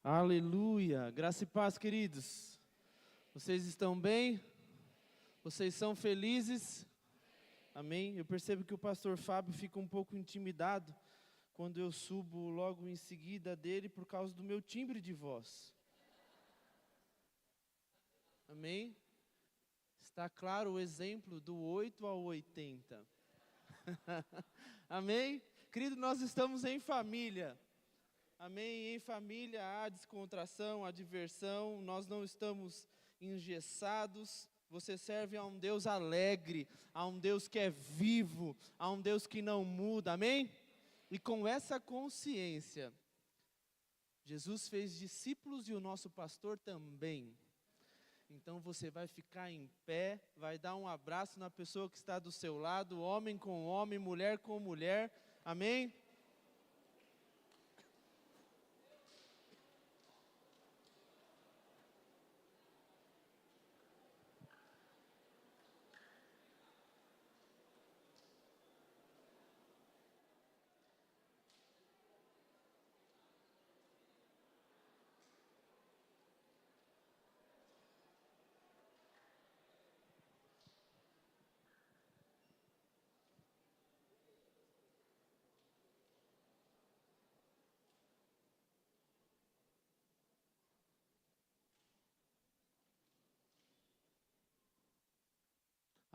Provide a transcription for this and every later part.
Aleluia, graça e paz, queridos. Vocês estão bem? Vocês são felizes? Amém? Eu percebo que o pastor Fábio fica um pouco intimidado quando eu subo logo em seguida dele por causa do meu timbre de voz. Amém? Está claro o exemplo do 8 ao 80. Amém? Querido, nós estamos em família. Amém? Em família há descontração, há diversão, nós não estamos engessados. Você serve a um Deus alegre, a um Deus que é vivo, a um Deus que não muda, amém? E com essa consciência, Jesus fez discípulos e o nosso pastor também. Então você vai ficar em pé, vai dar um abraço na pessoa que está do seu lado, homem com homem, mulher com mulher, amém?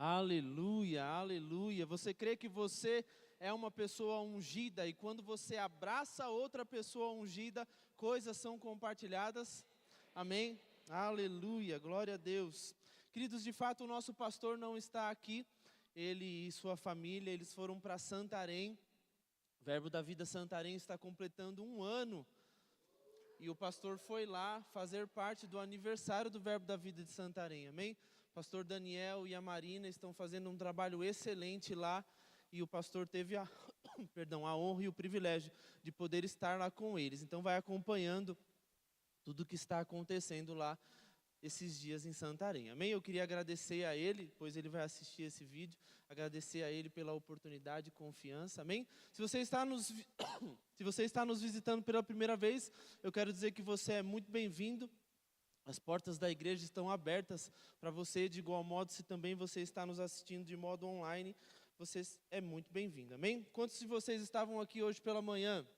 Aleluia, aleluia. Você crê que você é uma pessoa ungida e quando você abraça outra pessoa ungida, coisas são compartilhadas? Amém? Aleluia, glória a Deus. Queridos, de fato o nosso pastor não está aqui, ele e sua família, eles foram para Santarém. O Verbo da Vida Santarém está completando 1 ano. E o pastor foi lá fazer parte do aniversário do Verbo da Vida de Santarém, amém? O pastor Daniel e a Marina estão fazendo um trabalho excelente lá. E o pastor teve a honra e o privilégio de poder estar lá com eles. Então vai acompanhando tudo o que está acontecendo lá esses dias em Santarém, amém? Eu queria agradecer a ele, pois ele vai assistir esse vídeo, agradecer a ele pela oportunidade e confiança, amém? Se você está nos visitando pela primeira vez, eu quero dizer que você é muito bem-vindo. As portas da igreja estão abertas para você, de igual modo, se também você está nos assistindo de modo online, você é muito bem-vindo, amém? Quantos de vocês estavam aqui hoje pela manhã?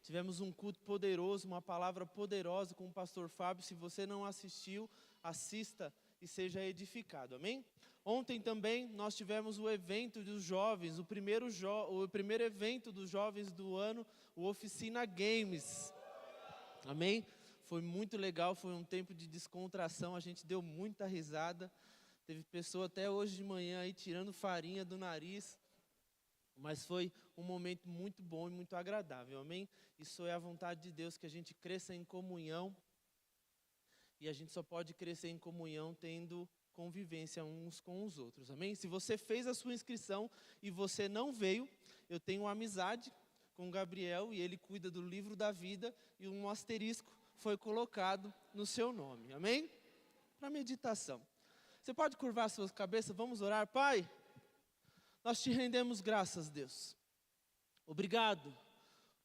Tivemos um culto poderoso, uma palavra poderosa com o pastor Fábio. Se você não assistiu, assista e seja edificado, amém? Ontem também nós tivemos o evento dos jovens, o primeiro evento dos jovens do ano, o Oficina Games, amém? Foi muito legal, foi um tempo de descontração, a gente deu muita risada. Teve pessoa até hoje de manhã aí tirando farinha do nariz. Mas foi um momento muito bom e muito agradável, amém? Isso é a vontade de Deus, que a gente cresça em comunhão. E a gente só pode crescer em comunhão tendo convivência uns com os outros, amém? Se você fez a sua inscrição e você não veio, eu tenho uma amizade com o Gabriel e ele cuida do livro da vida e um asterisco foi colocado no seu nome, amém? Para meditação. Você pode curvar suas cabeças, vamos orar, Pai? Nós te rendemos graças, Deus. Obrigado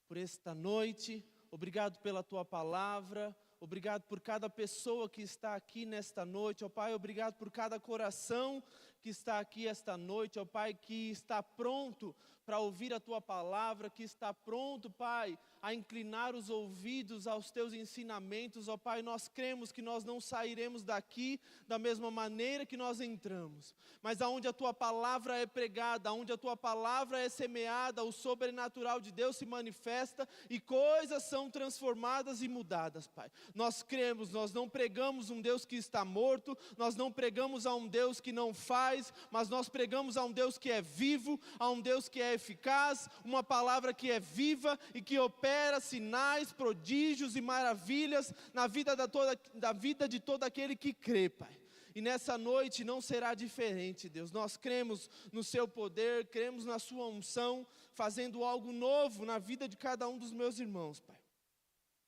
por esta noite, obrigado pela tua palavra, obrigado por cada pessoa que está aqui nesta noite, ó Pai, obrigado por cada coração que está aqui esta noite, ó Pai, que está pronto para ouvir a tua palavra, que está pronto, Pai, a inclinar os ouvidos aos teus ensinamentos, ó Pai. Nós cremos que nós não sairemos daqui da mesma maneira que nós entramos, mas aonde a tua palavra é pregada, aonde a tua palavra é semeada, o sobrenatural de Deus se manifesta e coisas são transformadas e mudadas, Pai. Nós cremos, nós não pregamos um Deus que está morto, nós não pregamos a um Deus que não faz, mas nós pregamos a um Deus que é vivo, a um Deus que é eficaz, uma palavra que é viva e que opera sinais, prodígios e maravilhas na vida da vida de todo aquele que crê, Pai. E nessa noite não será diferente, Deus. Nós cremos no seu poder, cremos na sua unção, fazendo algo novo na vida de cada um dos meus irmãos, Pai.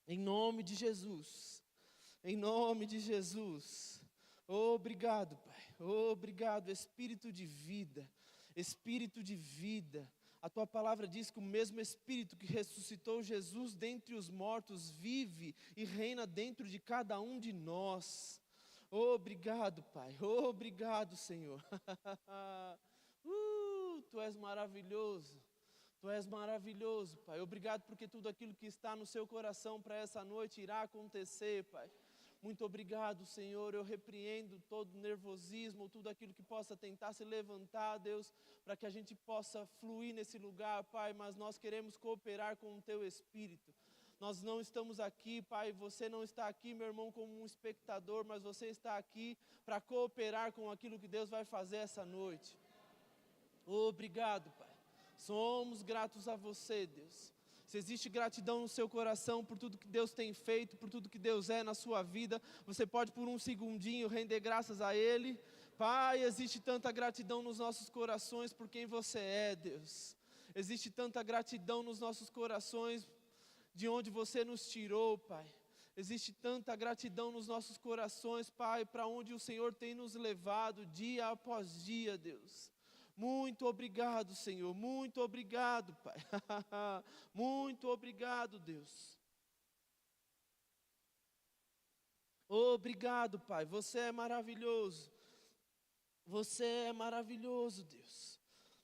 Em nome de Jesus, em nome de Jesus. Obrigado, Pai. Obrigado, Espírito de vida. Espírito de vida. A tua palavra diz que o mesmo Espírito que ressuscitou Jesus dentre os mortos vive e reina dentro de cada um de nós. Obrigado, Pai. Obrigado, Senhor. Tu és maravilhoso. Tu és maravilhoso, Pai. Obrigado porque tudo aquilo que está no seu coração para essa noite irá acontecer, Pai. Muito obrigado, Senhor. Eu repreendo todo nervosismo, tudo aquilo que possa tentar se levantar, Deus, para que a gente possa fluir nesse lugar, Pai. Mas nós queremos cooperar com o Teu Espírito. Nós não estamos aqui, Pai, você não está aqui, meu irmão, como um espectador, mas você está aqui para cooperar com aquilo que Deus vai fazer essa noite. Obrigado, Pai. Somos gratos a você, Deus. Se existe gratidão no seu coração por tudo que Deus tem feito, por tudo que Deus é na sua vida, você pode por um segundinho render graças a Ele. Pai, existe tanta gratidão nos nossos corações por quem você é, Deus. Existe tanta gratidão nos nossos corações de onde você nos tirou, Pai. Existe tanta gratidão nos nossos corações, Pai, para onde o Senhor tem nos levado dia após dia, Deus. Muito obrigado, Senhor, muito obrigado, Pai. Muito obrigado, Deus. Obrigado, Pai, você é maravilhoso. Você é maravilhoso, Deus.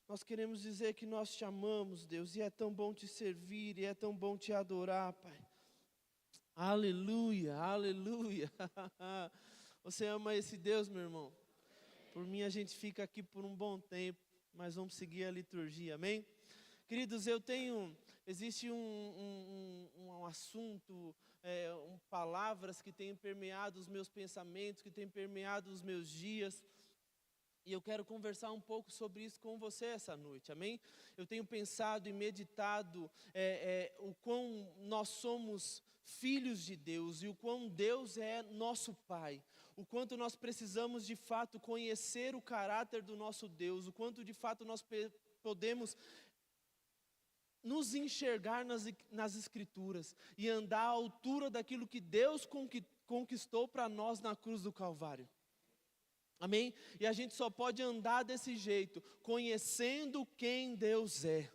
Nós queremos dizer que nós te amamos, Deus, e é tão bom te servir, e é tão bom te adorar, Pai. Aleluia, aleluia. Você ama esse Deus, meu irmão? Por mim a gente fica aqui por um bom tempo, mas vamos seguir a liturgia, amém? Queridos, existe um assunto, palavras que têm permeado os meus pensamentos, que têm permeado os meus dias, e eu quero conversar um pouco sobre isso com você essa noite, amém? Eu tenho pensado e meditado o quão nós somos filhos de Deus e o quão Deus é nosso Pai. O quanto nós precisamos de fato conhecer o caráter do nosso Deus, o quanto de fato nós podemos nos enxergar nas Escrituras e andar à altura daquilo que Deus conquistou para nós na cruz do Calvário. Amém? E a gente só pode andar desse jeito, conhecendo quem Deus é.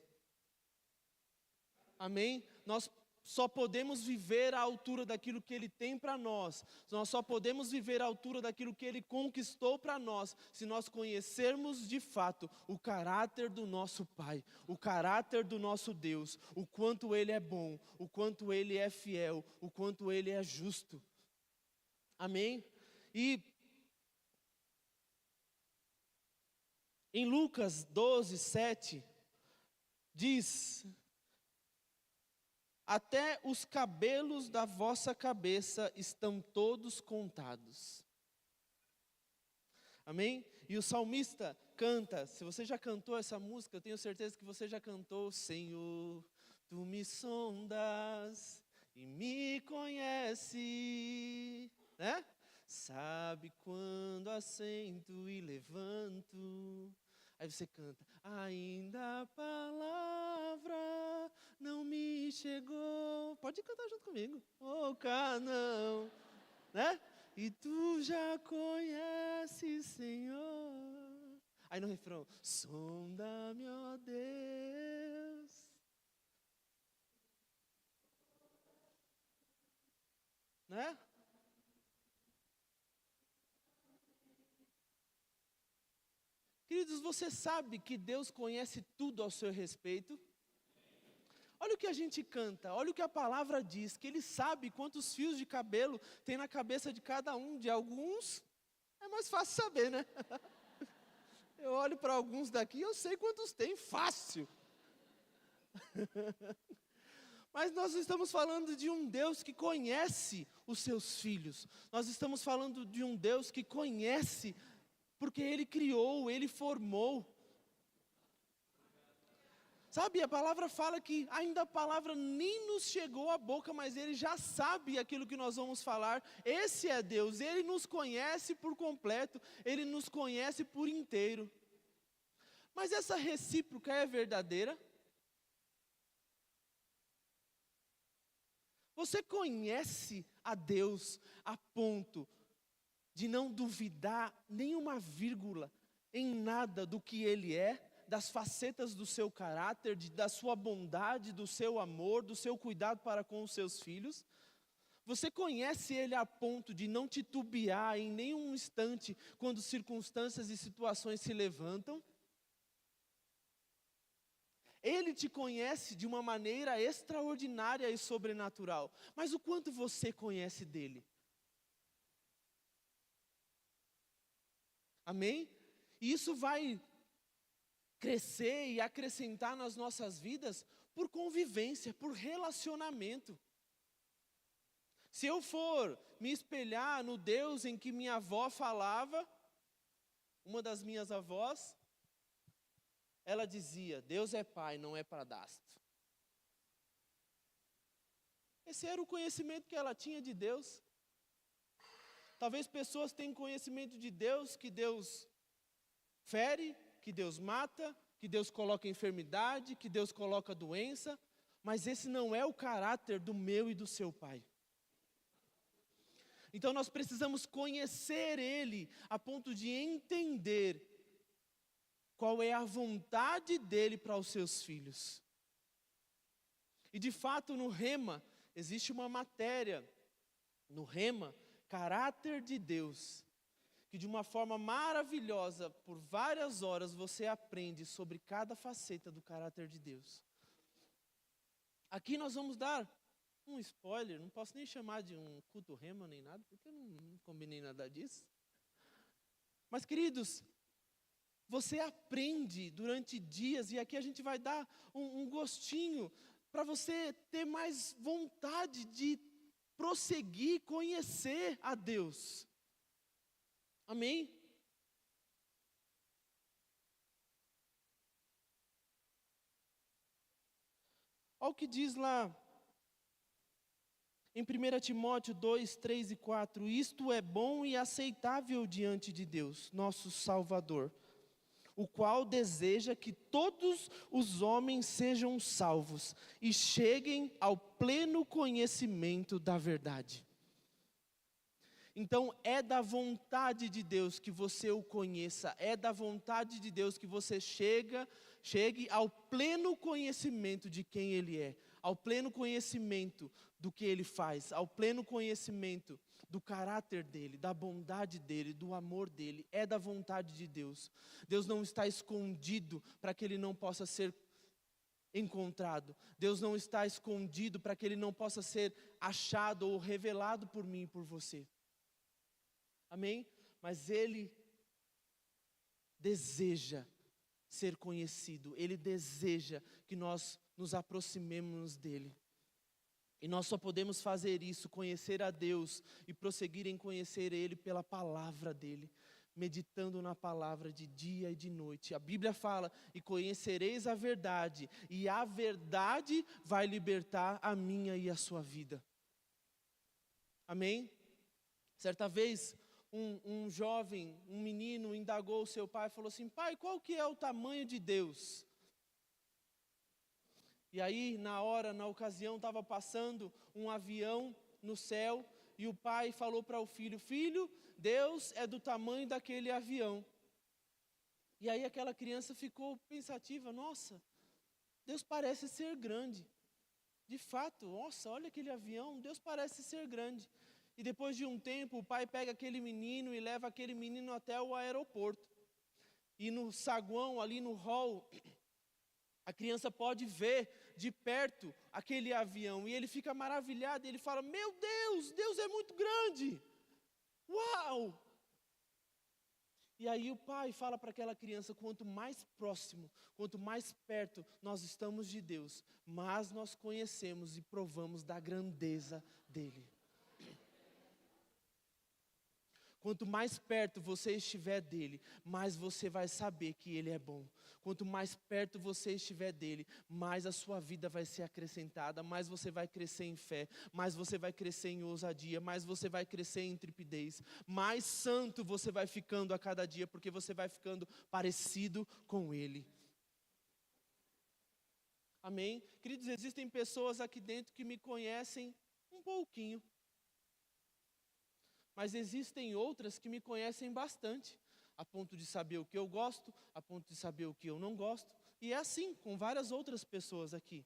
Amém? Nós só podemos viver à altura daquilo que Ele tem para nós. Nós só podemos viver à altura daquilo que Ele conquistou para nós, se nós conhecermos de fato o caráter do nosso Pai, o caráter do nosso Deus, o quanto Ele é bom, o quanto Ele é fiel, o quanto Ele é justo. Amém? E em Lucas 12, 7, diz: até os cabelos da vossa cabeça estão todos contados. Amém? E o salmista canta, se você já cantou essa música, eu tenho certeza que você já cantou: Senhor, Tu me sondas e me conhece, né? Sabe quando assento e levanto. Aí você canta: ainda a palavra não me chegou. Pode cantar junto comigo. Oh, Canaã, né? E tu já conheces, Senhor. Aí no refrão: sonda-me, ó Deus. Né? Queridos, você sabe que Deus conhece tudo ao seu respeito? Olha o que a gente canta, olha o que a palavra diz, que Ele sabe quantos fios de cabelo tem na cabeça de cada um. De alguns, é mais fácil saber, né? Eu olho para alguns daqui e eu sei quantos tem, fácil. Mas nós estamos falando de um Deus que conhece os seus filhos. Nós estamos falando de um Deus que conhece, porque Ele criou, Ele formou. Sabe, a palavra fala que ainda a palavra nem nos chegou à boca, mas Ele já sabe aquilo que nós vamos falar. Esse é Deus, Ele nos conhece por completo, Ele nos conhece por inteiro. Mas essa recíproca é verdadeira? Você conhece a Deus a ponto de não duvidar nenhuma vírgula em nada do que Ele é, das facetas do seu caráter, da sua bondade, do seu amor, do seu cuidado para com os seus filhos? Você conhece Ele a ponto de não titubear em nenhum instante quando circunstâncias e situações se levantam? Ele te conhece de uma maneira extraordinária e sobrenatural. Mas o quanto você conhece dele? Amém? E isso vai crescer e acrescentar nas nossas vidas por convivência, por relacionamento. Se eu for me espelhar no Deus em que minha avó falava, uma das minhas avós, ela dizia: Deus é pai, não é padrasto. Esse era o conhecimento que ela tinha de Deus. Talvez pessoas tenham conhecimento de Deus, que Deus fere, que Deus mata, que Deus coloca enfermidade, que Deus coloca doença, mas esse não é o caráter do meu e do seu pai. Então nós precisamos conhecer Ele a ponto de entender qual é a vontade dEle para os seus filhos. E de fato no Rema existe uma matéria, no Rema, caráter de Deus, que de uma forma maravilhosa, por várias horas você aprende sobre cada faceta do caráter de Deus. Aqui nós vamos dar um spoiler, não posso nem chamar de um culto Rema nem nada, porque eu não combinei nada disso. Mas queridos, você aprende durante dias, e aqui a gente vai dar um gostinho, para você ter mais vontade de prosseguir, conhecer a Deus. Amém? Olha o que diz lá em 1 Timóteo 2, 3 e 4. Isto é bom e aceitável diante de Deus, nosso Salvador, o qual deseja que todos os homens sejam salvos e cheguem ao pleno conhecimento da verdade. Então é da vontade de Deus que você o conheça, é da vontade de Deus que você chegue ao pleno conhecimento de quem Ele é, ao pleno conhecimento do que Ele faz, ao pleno conhecimento do caráter dEle, da bondade dEle, do amor dEle. É da vontade de Deus. Deus não está escondido para que Ele não possa ser encontrado. Deus não está escondido para que Ele não possa ser achado ou revelado por mim e por você. Amém? Mas Ele deseja ser conhecido. Ele deseja que nós nos aproximemos dEle. E nós só podemos fazer isso, conhecer a Deus e prosseguir em conhecer Ele pela palavra dEle, meditando na palavra de dia e de noite. A Bíblia fala: e conhecereis a verdade, e a verdade vai libertar a minha e a sua vida. Amém? Certa vez, um jovem, um menino, indagou o seu pai e falou assim: pai, qual que é o tamanho de Deus? E aí, na ocasião, estava passando um avião no céu, e o pai falou para o filho: filho, Deus é do tamanho daquele avião. E aí aquela criança ficou pensativa: nossa, Deus parece ser grande. De fato, nossa, olha aquele avião, Deus parece ser grande. E depois de um tempo, o pai pega aquele menino e leva aquele menino até o aeroporto. E no saguão, ali no hall, a criança pode ver de perto aquele avião, e ele fica maravilhado, e ele fala: meu Deus, Deus é muito grande, uau! E aí o pai fala para aquela criança: quanto mais próximo, quanto mais perto nós estamos de Deus, mais nós conhecemos e provamos da grandeza dEle. Quanto mais perto você estiver dEle, mais você vai saber que Ele é bom. Quanto mais perto você estiver dEle, mais a sua vida vai ser acrescentada, mais você vai crescer em fé, mais você vai crescer em ousadia, mais você vai crescer em intrepidez, mais santo você vai ficando a cada dia, porque você vai ficando parecido com Ele. Amém? Queridos, existem pessoas aqui dentro que me conhecem um pouquinho. Mas existem outras que me conhecem bastante. a ponto de saber o que eu gosto, a ponto de saber o que eu não gosto. E é assim com várias outras pessoas aqui.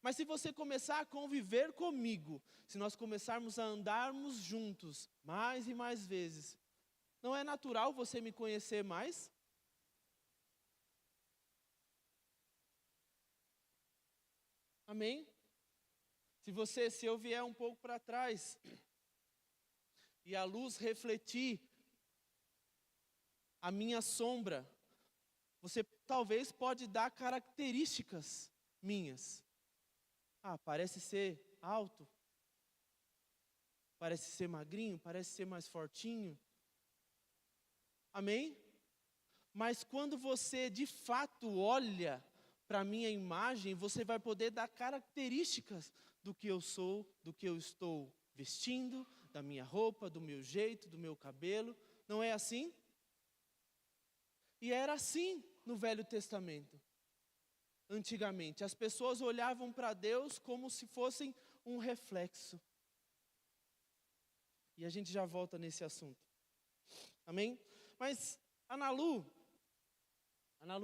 Mas se você começar a conviver comigo, se nós começarmos a andarmos juntos mais e mais vezes, não é natural você me conhecer mais? Amém? Se eu vier um pouco para trás e a luz refletir a minha sombra, você talvez pode dar características minhas. Parece ser alto, parece ser magrinho, parece ser mais fortinho. Amém? Mas quando você de fato olha para a minha imagem, você vai poder dar características do que eu sou, do que eu estou vestindo, da minha roupa, do meu jeito, do meu cabelo. Não é assim? E era assim no Velho Testamento. Antigamente, as pessoas olhavam para Deus como se fossem um reflexo. E a gente já volta nesse assunto. Amém? Mas a Nalu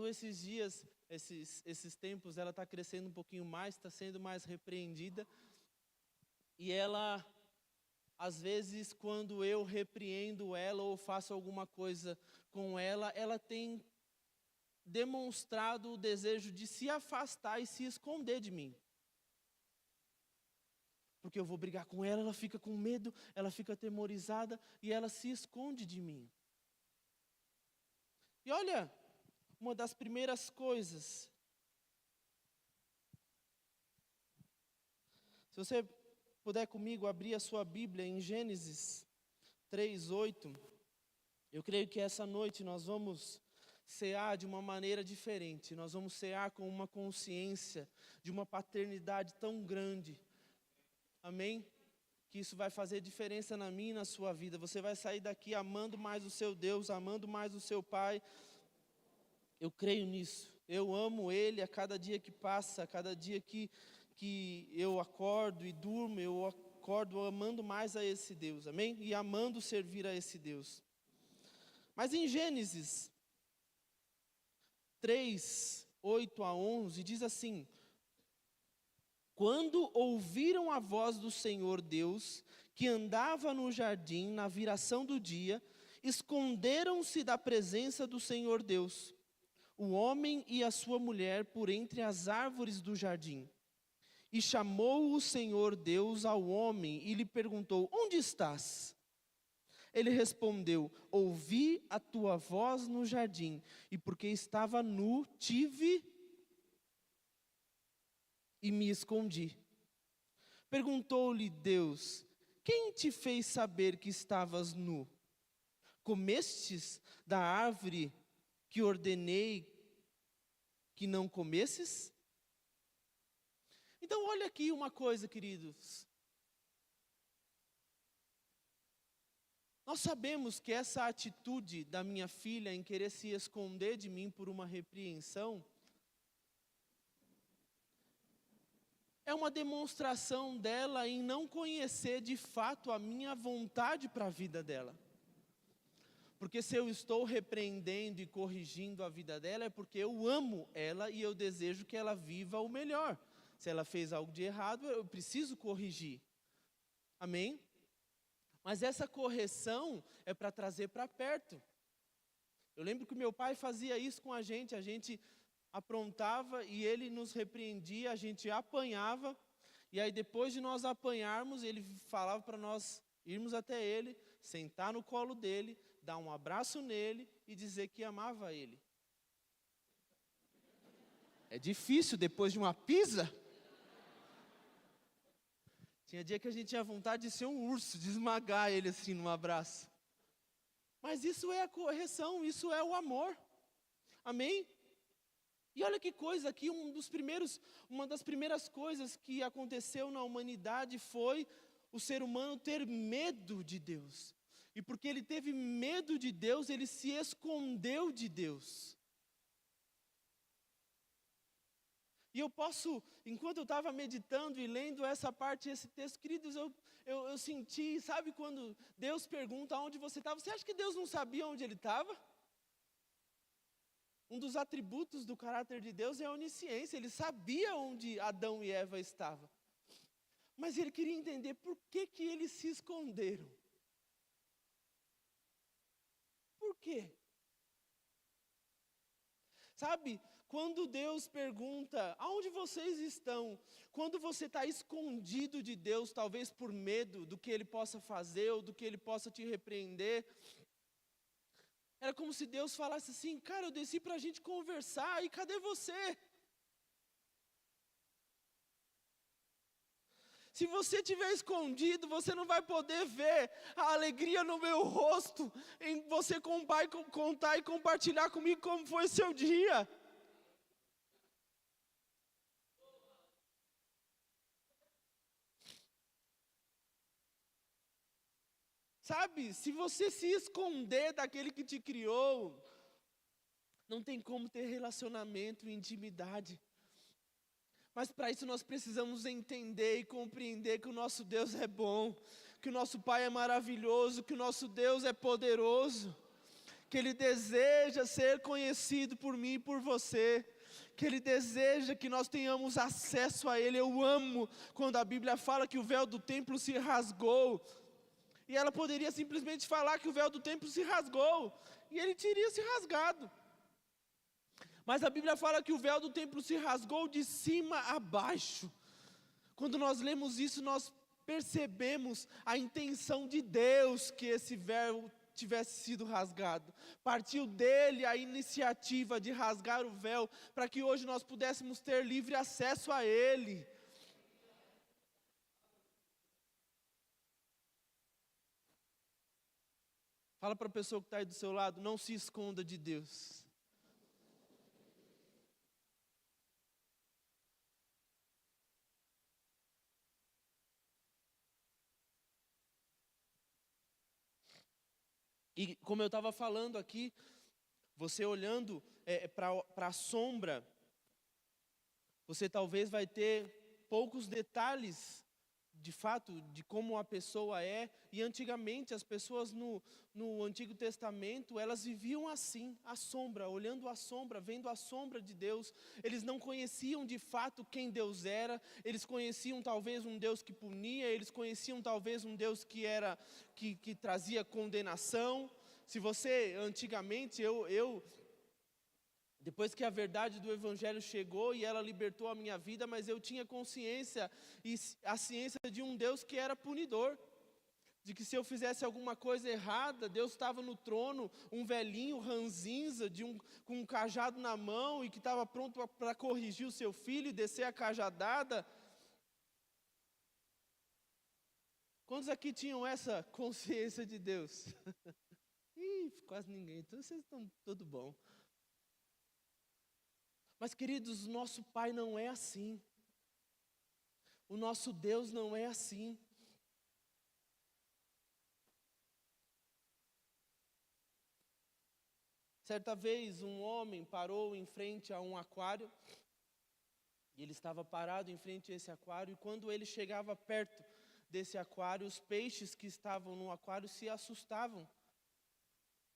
esses dias, esses tempos, ela está crescendo um pouquinho mais, está sendo mais repreendida. E ela, às vezes, quando eu repreendo ela ou faço alguma coisa com ela, ela tem demonstrado o desejo de se afastar e se esconder de mim. Porque eu vou brigar com ela, ela fica com medo, ela fica atemorizada e ela se esconde de mim. E olha, uma das primeiras coisas, se você puder comigo abrir a sua Bíblia em Gênesis 3:8, eu creio que essa noite nós vamos cear de uma maneira diferente. Nós vamos cear com uma consciência de uma paternidade tão grande. Amém? Que isso vai fazer diferença na minha e na sua vida. Você vai sair daqui amando mais o seu Deus, amando mais o seu Pai. Eu creio nisso. Eu amo Ele a cada dia que passa, a cada dia que eu acordo e durmo, eu acordo amando mais a esse Deus. Amém? E amando servir a esse Deus. Mas em Gênesis 3:8-11, diz assim: quando ouviram a voz do Senhor Deus, que andava no jardim na viração do dia, esconderam-se da presença do Senhor Deus, o homem e a sua mulher, por entre as árvores do jardim. E chamou o Senhor Deus ao homem e lhe perguntou: onde estás? Ele respondeu: ouvi a tua voz no jardim, e porque estava nu, tive e me escondi. Perguntou-lhe Deus: quem te fez saber que estavas nu? Comestes da árvore que ordenei que não comesses? Então olha aqui uma coisa, queridos. Nós sabemos que essa atitude da minha filha em querer se esconder de mim por uma repreensão é uma demonstração dela em não conhecer de fato a minha vontade para a vida dela. Porque se eu estou repreendendo e corrigindo a vida dela, é porque eu amo ela e eu desejo que ela viva o melhor. Se ela fez algo de errado, eu preciso corrigir. Amém? Mas essa correção é para trazer para perto. Eu lembro que meu pai fazia isso com a gente aprontava e ele nos repreendia, a gente apanhava, e aí depois de nós apanharmos, ele falava para nós irmos até ele, sentar no colo dele, dar um abraço nele e dizer que amava ele. É difícil depois de uma pisa. Tinha dia que a gente tinha vontade de ser um urso, de esmagar ele assim num abraço. Mas isso é a correção, isso é o amor. Amém? E olha que coisa aqui, uma das primeiras coisas que aconteceu na humanidade foi o ser humano ter medo de Deus. E porque ele teve medo de Deus, ele se escondeu de Deus. E eu posso, enquanto eu estava meditando e lendo essa parte, esse texto, queridos, eu senti, sabe quando Deus pergunta onde você estava? Você acha que Deus não sabia onde ele estava? Um dos atributos do caráter de Deus é a onisciência. Ele sabia onde Adão e Eva estavam. Mas ele queria entender por que eles se esconderam. Por quê? Sabe, quando Deus pergunta, aonde vocês estão? Quando você está escondido de Deus, talvez por medo do que Ele possa fazer ou do que Ele possa te repreender, era como se Deus falasse assim, cara, eu desci para a gente conversar, e cadê você? Se você estiver escondido, você não vai poder ver a alegria no meu rosto, em você contar e compartilhar comigo como foi seu dia. Sabe, se você se esconder daquele que te criou, não tem como ter relacionamento e intimidade. Mas para isso nós precisamos entender e compreender que o nosso Deus é bom, que o nosso Pai é maravilhoso, que o nosso Deus é poderoso, que Ele deseja ser conhecido por mim e por você, que Ele deseja que nós tenhamos acesso a Ele. Eu amo quando a Bíblia fala que o véu do templo se rasgou, e ela poderia simplesmente falar que o véu do templo se rasgou, e ele teria se rasgado. Mas a Bíblia fala que o véu do templo se rasgou de cima a baixo. Quando nós lemos isso, nós percebemos a intenção de Deus que esse véu tivesse sido rasgado. Partiu dele a iniciativa de rasgar o véu, para que hoje nós pudéssemos ter livre acesso a Ele. Fala para a pessoa que está aí do seu lado, não se esconda de Deus. E como eu estava falando aqui, você olhando para a sombra, você talvez vai ter poucos detalhes, de fato, de como a pessoa é. E antigamente, as pessoas no Antigo Testamento, elas viviam assim, a sombra, olhando a sombra, vendo a sombra de Deus. Eles não conheciam de fato quem Deus era, eles conheciam talvez um Deus que punia, eles conheciam talvez um Deus que trazia condenação. Se você, antigamente, depois que a verdade do Evangelho chegou e ela libertou a minha vida, mas eu tinha consciência e a ciência de um Deus que era punidor. De que se eu fizesse alguma coisa errada, Deus estava no trono, um velhinho ranzinza, com um cajado na mão e que estava pronto para corrigir o seu filho e descer a cajadada. Quantos aqui tinham essa consciência de Deus? Ih, quase ninguém, então vocês estão tudo bom. Mas, queridos, nosso Pai não é assim. O nosso Deus não é assim. Certa vez, um homem parou em frente a um aquário, e ele estava parado em frente a esse aquário, e quando ele chegava perto desse aquário, os peixes que estavam no aquário se assustavam,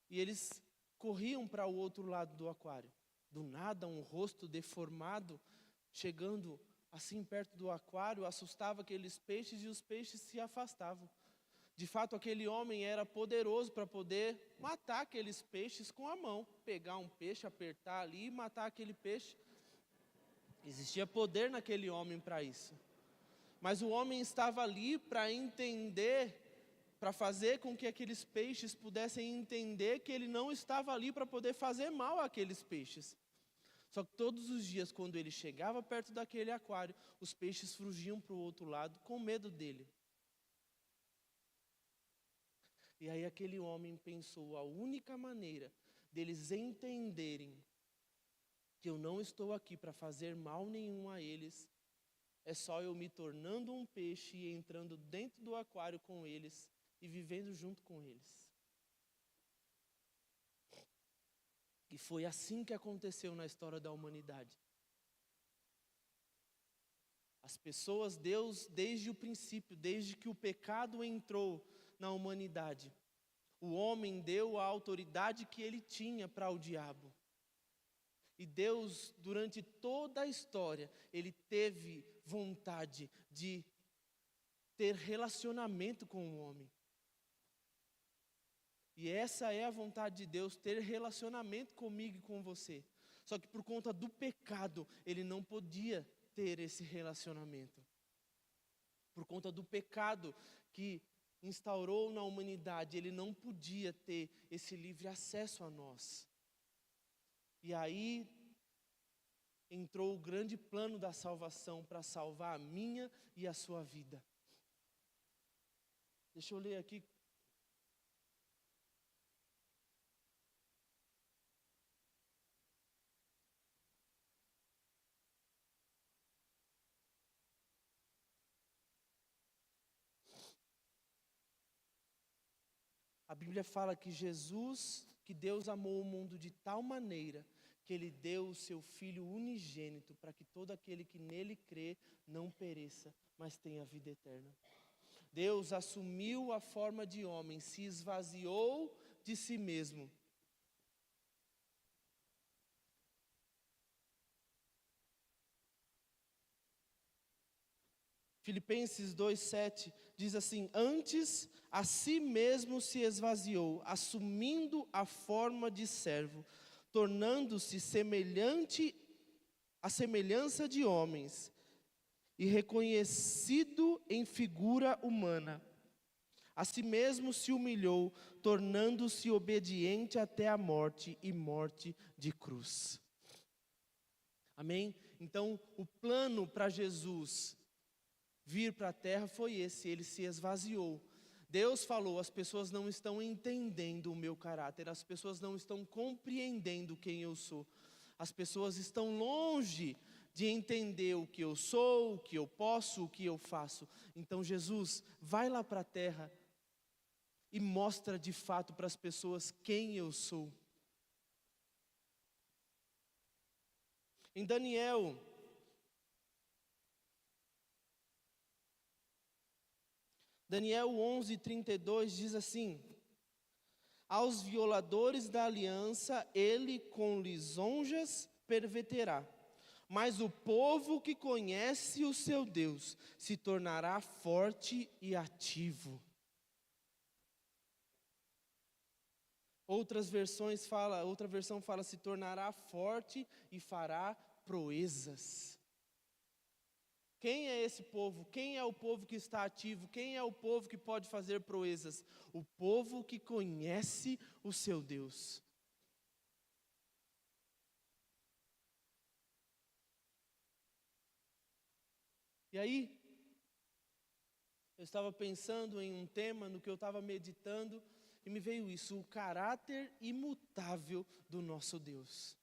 e eles corriam para o outro lado do aquário. Do nada, um rosto deformado, chegando assim perto do aquário, assustava aqueles peixes e os peixes se afastavam. De fato, aquele homem era poderoso para poder matar aqueles peixes com a mão. Pegar um peixe, apertar ali e matar aquele peixe. Existia poder naquele homem para isso. Mas o homem estava ali para entender, para fazer com que aqueles peixes pudessem entender que ele não estava ali para poder fazer mal àqueles peixes. Só que todos os dias, quando ele chegava perto daquele aquário, os peixes fugiam para o outro lado com medo dele. E aí aquele homem pensou, a única maneira deles entenderem que eu não estou aqui para fazer mal nenhum a eles, é só eu me tornando um peixe e entrando dentro do aquário com eles e vivendo junto com eles. E foi assim que aconteceu na história da humanidade. As pessoas, Deus, desde o princípio, desde que o pecado entrou na humanidade, o homem deu a autoridade que ele tinha para o diabo. E Deus, durante toda a história, Ele teve vontade de ter relacionamento com o homem. E essa é a vontade de Deus, ter relacionamento comigo e com você. Só que por conta do pecado, Ele não podia ter esse relacionamento. Por conta do pecado que instaurou na humanidade, Ele não podia ter esse livre acesso a nós. E aí entrou o grande plano da salvação para salvar a minha e a sua vida. Deixa eu ler aqui. A Bíblia fala que Deus amou o mundo de tal maneira que Ele deu o seu Filho unigênito para que todo aquele que nele crê não pereça, mas tenha vida eterna. Deus assumiu a forma de homem, se esvaziou de si mesmo. Filipenses 2,7 diz assim: antes a si mesmo se esvaziou, assumindo a forma de servo, tornando-se semelhante à semelhança de homens, e reconhecido em figura humana. A si mesmo se humilhou, tornando-se obediente até a morte, e morte de cruz. Amém? Então, o plano para Jesus vir para a terra foi esse, Ele se esvaziou. Deus falou, as pessoas não estão entendendo o meu caráter, as pessoas não estão compreendendo quem eu sou. As pessoas estão longe de entender o que eu sou, o que eu posso, o que eu faço. Então Jesus, vai lá para a terra e mostra de fato para as pessoas quem eu sou. Em Daniel 11:32 diz assim: aos violadores da aliança ele com lisonjas perverterá, mas o povo que conhece o seu Deus se tornará forte e ativo. Outra versão fala se tornará forte e fará proezas. Quem é esse povo? Quem é o povo que está ativo? Quem é o povo que pode fazer proezas? O povo que conhece o seu Deus. E aí, eu estava pensando em um tema, no que eu estava meditando, e me veio isso, o caráter imutável do nosso Deus.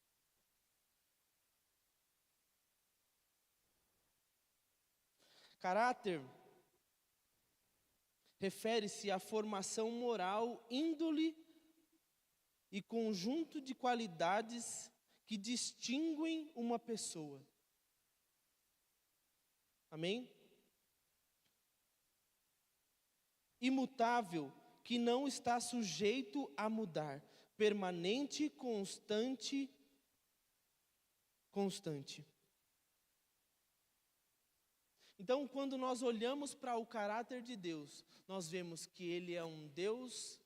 Caráter refere-se à formação moral, índole e conjunto de qualidades que distinguem uma pessoa. Amém? Imutável, que não está sujeito a mudar, permanente, constante. Então, quando nós olhamos para o caráter de Deus, nós vemos que Ele é um Deus.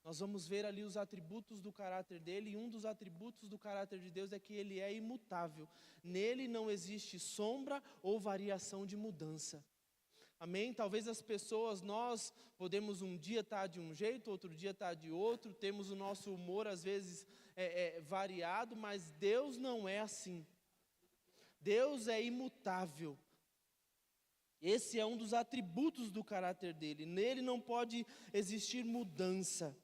Nós vamos ver ali os atributos do caráter dele, e um dos atributos do caráter de Deus é que Ele é imutável. Nele não existe sombra ou variação de mudança. Amém? Talvez as pessoas, nós podemos um dia estar de um jeito, outro dia estar de outro, temos o nosso humor às vezes variado, mas Deus não é assim. Deus é imutável. Esse é um dos atributos do caráter dele. Nele não pode existir mudança.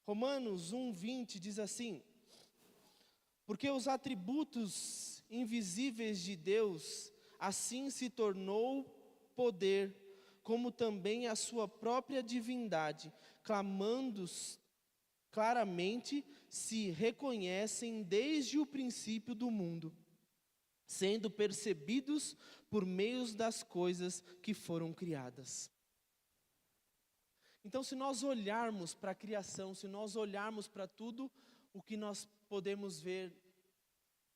Romanos 1:20 diz assim: porque os atributos invisíveis de Deus, assim se tornou poder, como também a sua própria divindade, claramente se reconhecem desde o princípio do mundo, sendo percebidos por meio das coisas que foram criadas. Então, se nós olharmos para a criação, se nós olharmos para tudo o que nós podemos ver,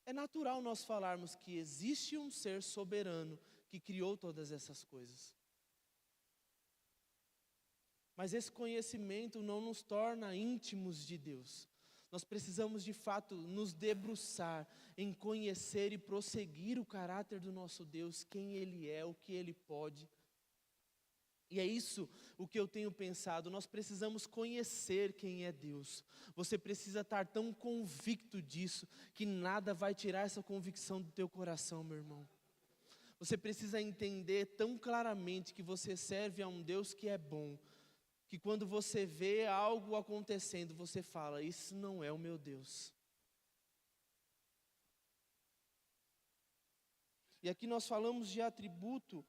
é natural nós falarmos que existe um ser soberano que criou todas essas coisas. Mas esse conhecimento não nos torna íntimos de Deus. Nós precisamos de fato nos debruçar em conhecer e prosseguir o caráter do nosso Deus, quem Ele é, o que Ele pode. E é isso o que eu tenho pensado, nós precisamos conhecer quem é Deus. Você precisa estar tão convicto disso, que nada vai tirar essa convicção do teu coração, meu irmão. Você precisa entender tão claramente que você serve a um Deus que é bom, que quando você vê algo acontecendo, você fala, isso não é o meu Deus. E aqui nós falamos de atributo.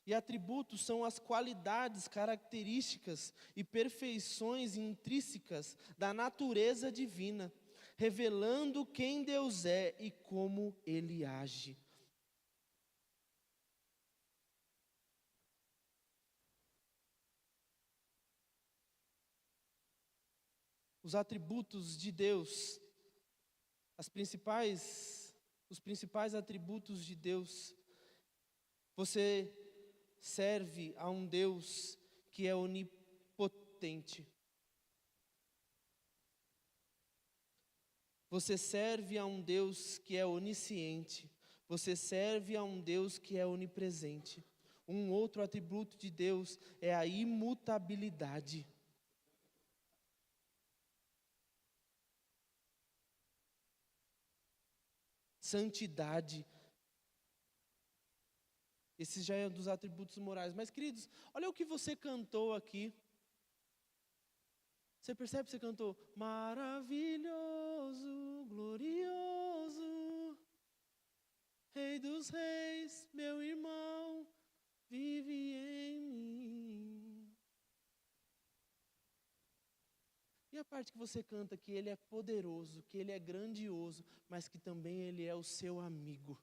E atributos são as qualidades, características e perfeições intrínsecas da natureza divina, revelando quem Deus é e como Ele age. Os atributos de Deus, os principais atributos de Deus, você serve a um Deus que é onipotente. Você serve a um Deus que é onisciente. Você serve a um Deus que é onipresente. Um outro atributo de Deus é a imutabilidade. Santidade. Esse já é um dos atributos morais. Mas, queridos, olha o que você cantou aqui. Você percebe que você cantou maravilhoso, glorioso, Rei dos reis, meu irmão, vive em mim. E a parte que você canta que Ele é poderoso, que Ele é grandioso, mas que também Ele é o seu amigo.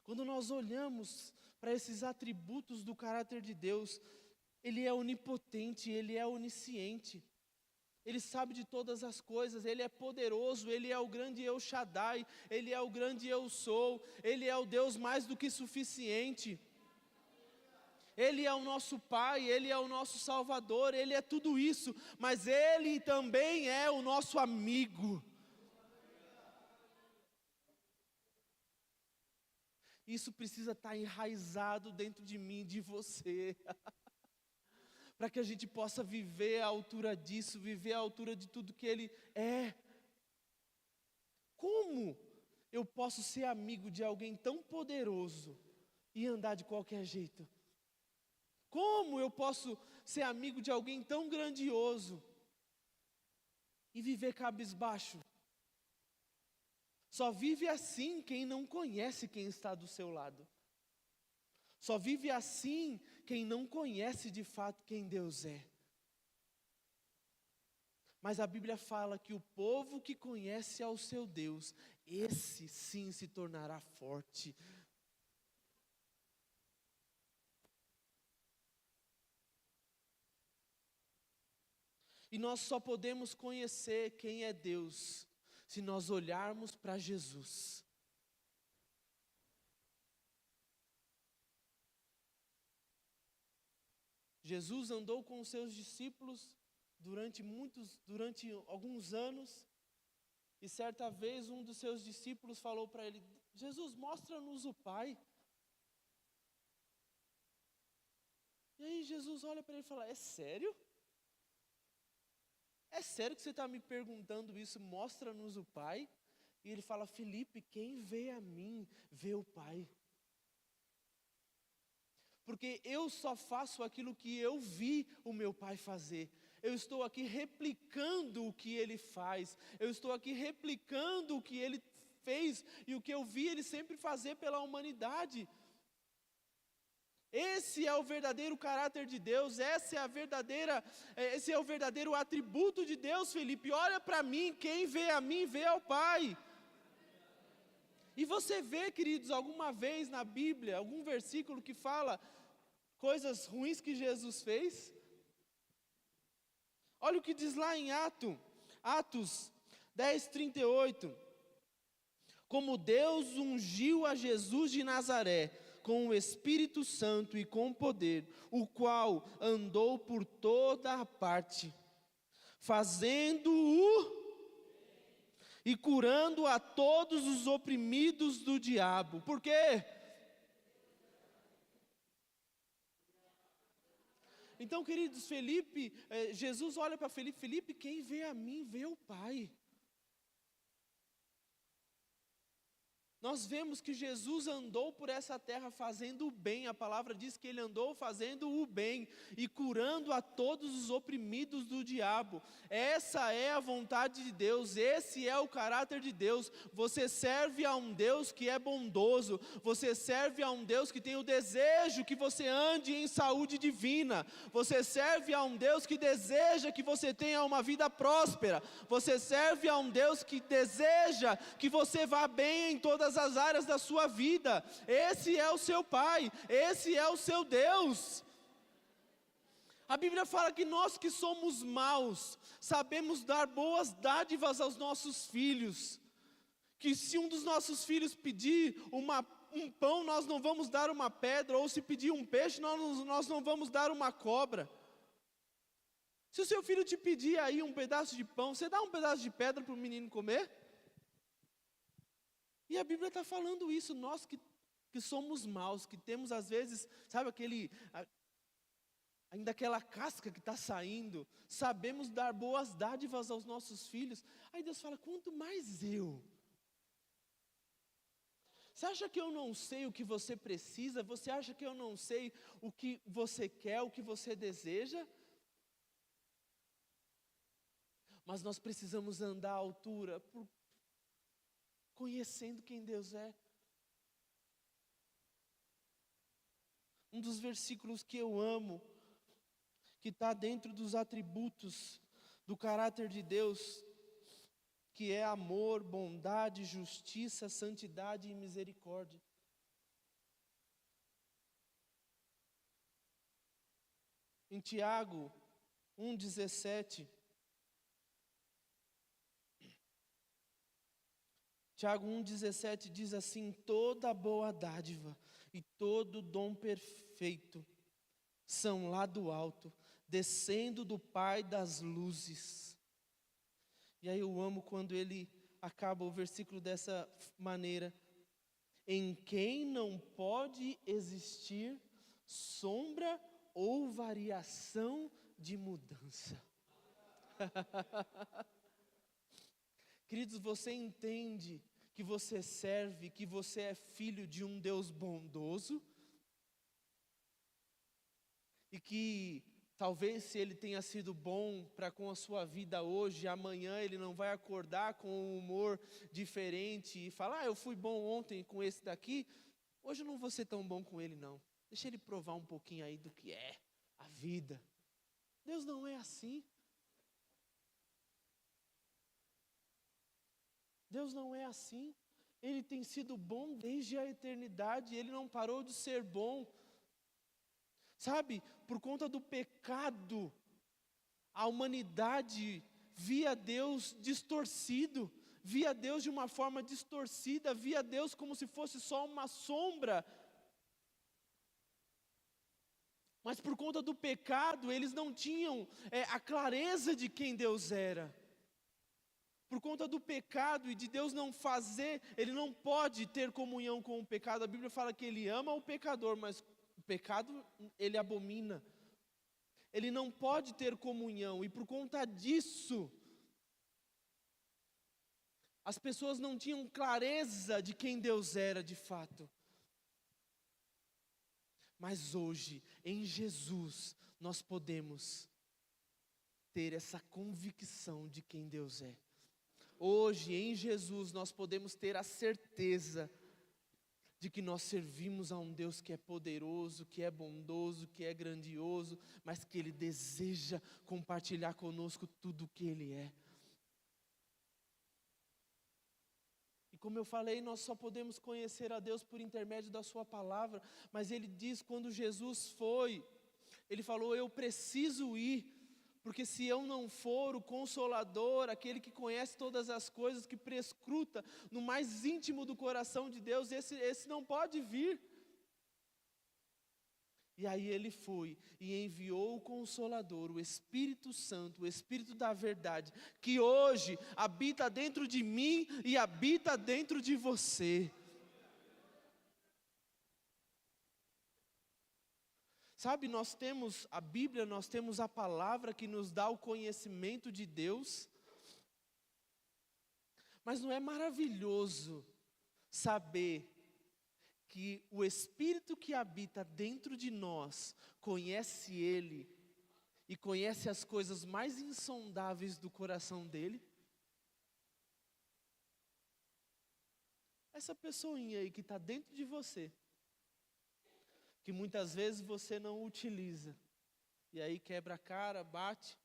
Quando nós olhamos para esses atributos do caráter de Deus, Ele é onipotente, Ele é onisciente. Ele sabe de todas as coisas, Ele é poderoso, Ele é o grande El Shaddai, Ele é o grande Eu Sou, Ele é o Deus mais do que suficiente. Ele é o nosso Pai, Ele é o nosso Salvador, Ele é tudo isso, mas Ele também é o nosso amigo. Isso precisa estar enraizado dentro de mim, de você, para que a gente possa viver à altura disso, viver à altura de tudo que Ele é. Como eu posso ser amigo de alguém tão poderoso e andar de qualquer jeito? Como eu posso ser amigo de alguém tão grandioso e viver cabisbaixo? Só vive assim quem não conhece quem está do seu lado. Só vive assim quem não conhece de fato quem Deus é. Mas a Bíblia fala que o povo que conhece ao seu Deus, esse sim se tornará forte. E nós só podemos conhecer quem é Deus se nós olharmos para Jesus. Jesus andou com os seus discípulos durante alguns anos, e certa vez um dos seus discípulos falou para ele: Jesus, mostra-nos o Pai. E aí Jesus olha para ele e fala: é sério? É sério que você está me perguntando isso? Mostra-nos o Pai. E ele fala: Felipe, quem vê a mim, vê o Pai. Porque eu só faço aquilo que eu vi o meu Pai fazer. Eu estou aqui replicando o que Ele faz. Eu estou aqui replicando o que Ele fez e o que eu vi Ele sempre fazer pela humanidade. Esse é o verdadeiro caráter de Deus, esse é o verdadeiro atributo de Deus, Felipe. Olha para mim, quem vê a mim, vê ao Pai. E você vê, queridos, alguma vez na Bíblia, algum versículo que fala coisas ruins que Jesus fez? Olha o que diz lá em Atos 10:38. Como Deus ungiu a Jesus de Nazaré com o Espírito Santo e com poder, o qual andou por toda a parte, fazendo-o e curando a todos os oprimidos do diabo. Por quê? Então, queridos, Jesus olha para Felipe, quem vê a mim, vê o Pai. Nós vemos que Jesus andou por essa terra fazendo o bem, a palavra diz que Ele andou fazendo o bem e curando a todos os oprimidos do diabo. Essa é a vontade de Deus, esse é o caráter de Deus. Você serve a um Deus que é bondoso, você serve a um Deus que tem o desejo que você ande em saúde divina, você serve a um Deus que deseja que você tenha uma vida próspera, você serve a um Deus que deseja que você vá bem em todas as áreas da sua vida. Esse é o seu Pai, esse é o seu Deus. A Bíblia fala que nós que somos maus, sabemos dar boas dádivas aos nossos filhos, que se um dos nossos filhos pedir um pão, nós não vamos dar uma pedra, ou se pedir um peixe, nós não vamos dar uma cobra. Se o seu filho te pedir aí um pedaço de pão, você dá um pedaço de pedra para o menino comer? E a Bíblia está falando isso, nós que somos maus, que temos às vezes, sabe ainda aquela casca que está saindo, sabemos dar boas dádivas aos nossos filhos. Aí Deus fala, quanto mais eu. Você acha que eu não sei o que você precisa? Você acha que eu não sei o que você quer, o que você deseja? Mas nós precisamos andar à altura, conhecendo quem Deus é. Um dos versículos que eu amo, que está dentro dos atributos do caráter de Deus, que é amor, bondade, justiça, santidade e misericórdia. Em Tiago 1,17, Tiago 1,17 diz assim: toda boa dádiva e todo dom perfeito são lá do alto, descendo do Pai das luzes. E aí eu amo quando ele acaba o versículo dessa maneira: em quem não pode existir sombra ou variação de mudança. Queridos, você entende que você serve, que você é filho de um Deus bondoso? E que talvez se Ele tenha sido bom para com a sua vida hoje, amanhã Ele não vai acordar com um humor diferente e falar, eu fui bom ontem com esse daqui, hoje eu não vou ser tão bom com ele não. Deixa ele provar um pouquinho aí do que é a vida. Deus não é assim. Deus não é assim. Ele tem sido bom desde a eternidade, Ele não parou de ser bom. Sabe, por conta do pecado, a humanidade via Deus distorcido, via Deus de uma forma distorcida, via Deus como se fosse só uma sombra. Mas por conta do pecado, eles não tinham a clareza de quem Deus era. Por conta do pecado e de Deus não fazer, Ele não pode ter comunhão com o pecado. A Bíblia fala que Ele ama o pecador, mas o pecado Ele abomina. Ele não pode ter comunhão, e por conta disso, as pessoas não tinham clareza de quem Deus era de fato. Mas hoje, em Jesus, nós podemos ter essa convicção de quem Deus é. Hoje, em Jesus, nós podemos ter a certeza de que nós servimos a um Deus que é poderoso, que é bondoso, que é grandioso, mas que Ele deseja compartilhar conosco tudo o que Ele é. E como eu falei, nós só podemos conhecer a Deus por intermédio da sua palavra, mas Ele diz, quando Jesus foi, Ele falou, eu preciso ir, porque se eu não for, o Consolador, aquele que conhece todas as coisas, que prescruta no mais íntimo do coração de Deus, esse não pode vir. E aí Ele foi e enviou o Consolador, o Espírito Santo, o Espírito da verdade, que hoje habita dentro de mim e habita dentro de você. Sabe, nós temos a Bíblia, nós temos a palavra que nos dá o conhecimento de Deus. Mas não é maravilhoso saber que o Espírito que habita dentro de nós conhece Ele e conhece as coisas mais insondáveis do coração dele? Essa pessoinha aí que está dentro de você, que muitas vezes você não utiliza, e aí quebra a cara, bate.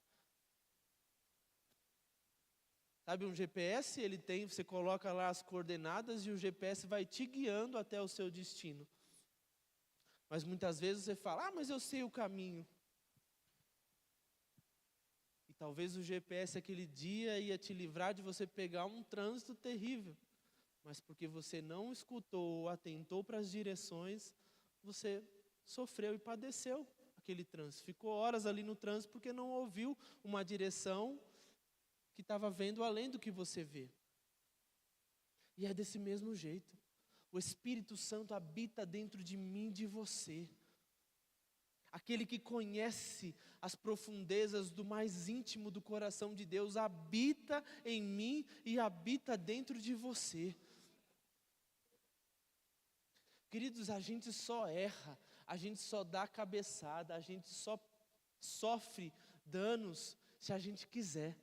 Sabe, um GPS, ele tem, você coloca lá as coordenadas e o GPS vai te guiando até o seu destino. Mas muitas vezes você fala, mas eu sei o caminho. E talvez o GPS aquele dia ia te livrar de você pegar um trânsito terrível. Mas porque você não escutou ou atentou para as direções, você sofreu e padeceu aquele trânsito. Ficou horas ali no trânsito porque não ouviu uma direção que estava vendo além do que você vê. E é desse mesmo jeito. O Espírito Santo habita dentro de mim e de você. Aquele que conhece as profundezas do mais íntimo do coração de Deus habita em mim e habita dentro de você. Queridos, a gente só erra, a gente só dá cabeçada, a gente só sofre danos se a gente quiser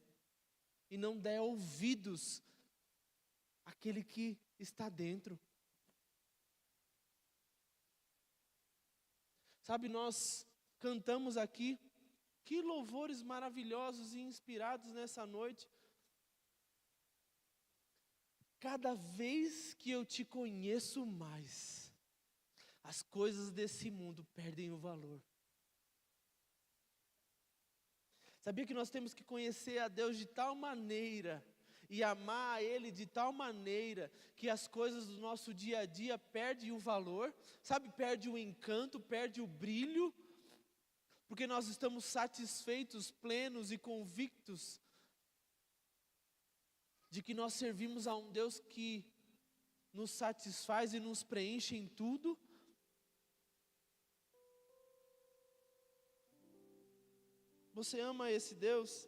e não der ouvidos àquele que está dentro. Sabe, nós cantamos aqui, que louvores maravilhosos e inspirados nessa noite. Cada vez que eu te conheço mais, as coisas desse mundo perdem o valor. Sabia que nós temos que conhecer a Deus de tal maneira e amar a Ele de tal maneira que as coisas do nosso dia a dia perdem o valor, sabe, perde o encanto, perde o brilho, porque nós estamos satisfeitos, plenos e convictos de que nós servimos a um Deus que nos satisfaz e nos preenche em tudo. Você ama esse Deus?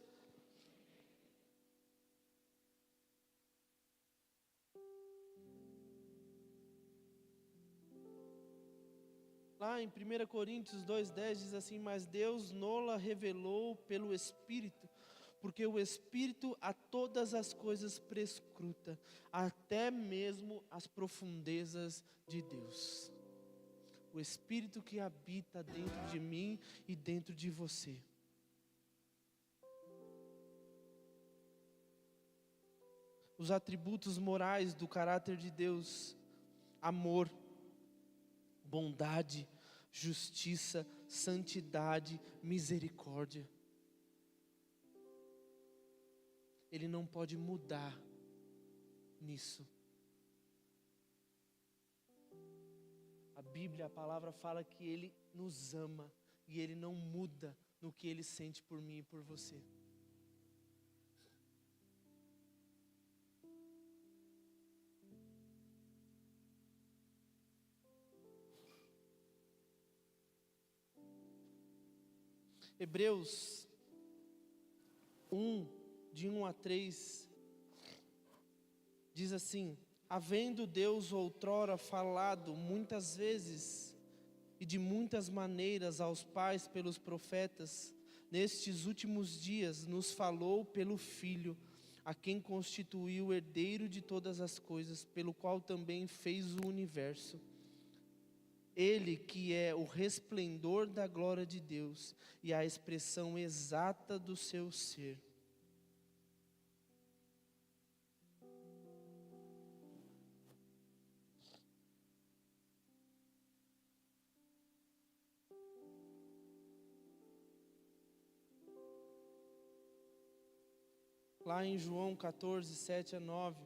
Lá em 1 Coríntios 2,10 diz assim, mas Deus nola revelou pelo Espírito, porque o Espírito a todas as coisas prescruta, até mesmo as profundezas de Deus. O Espírito que habita dentro de mim e dentro de você. Os atributos morais do caráter de Deus, amor, bondade, justiça, santidade, misericórdia. Ele não pode mudar nisso. A Bíblia, a palavra fala que Ele nos ama e Ele não muda no que Ele sente por mim e por você. Hebreus 1, de 1 a 3, diz assim, havendo Deus outrora falado muitas vezes e de muitas maneiras aos pais pelos profetas, nestes últimos dias nos falou pelo Filho, a quem constituiu o herdeiro de todas as coisas, pelo qual também fez o universo. Ele que é o resplendor da glória de Deus e a expressão exata do seu ser. Lá em João 14, 7 a 9,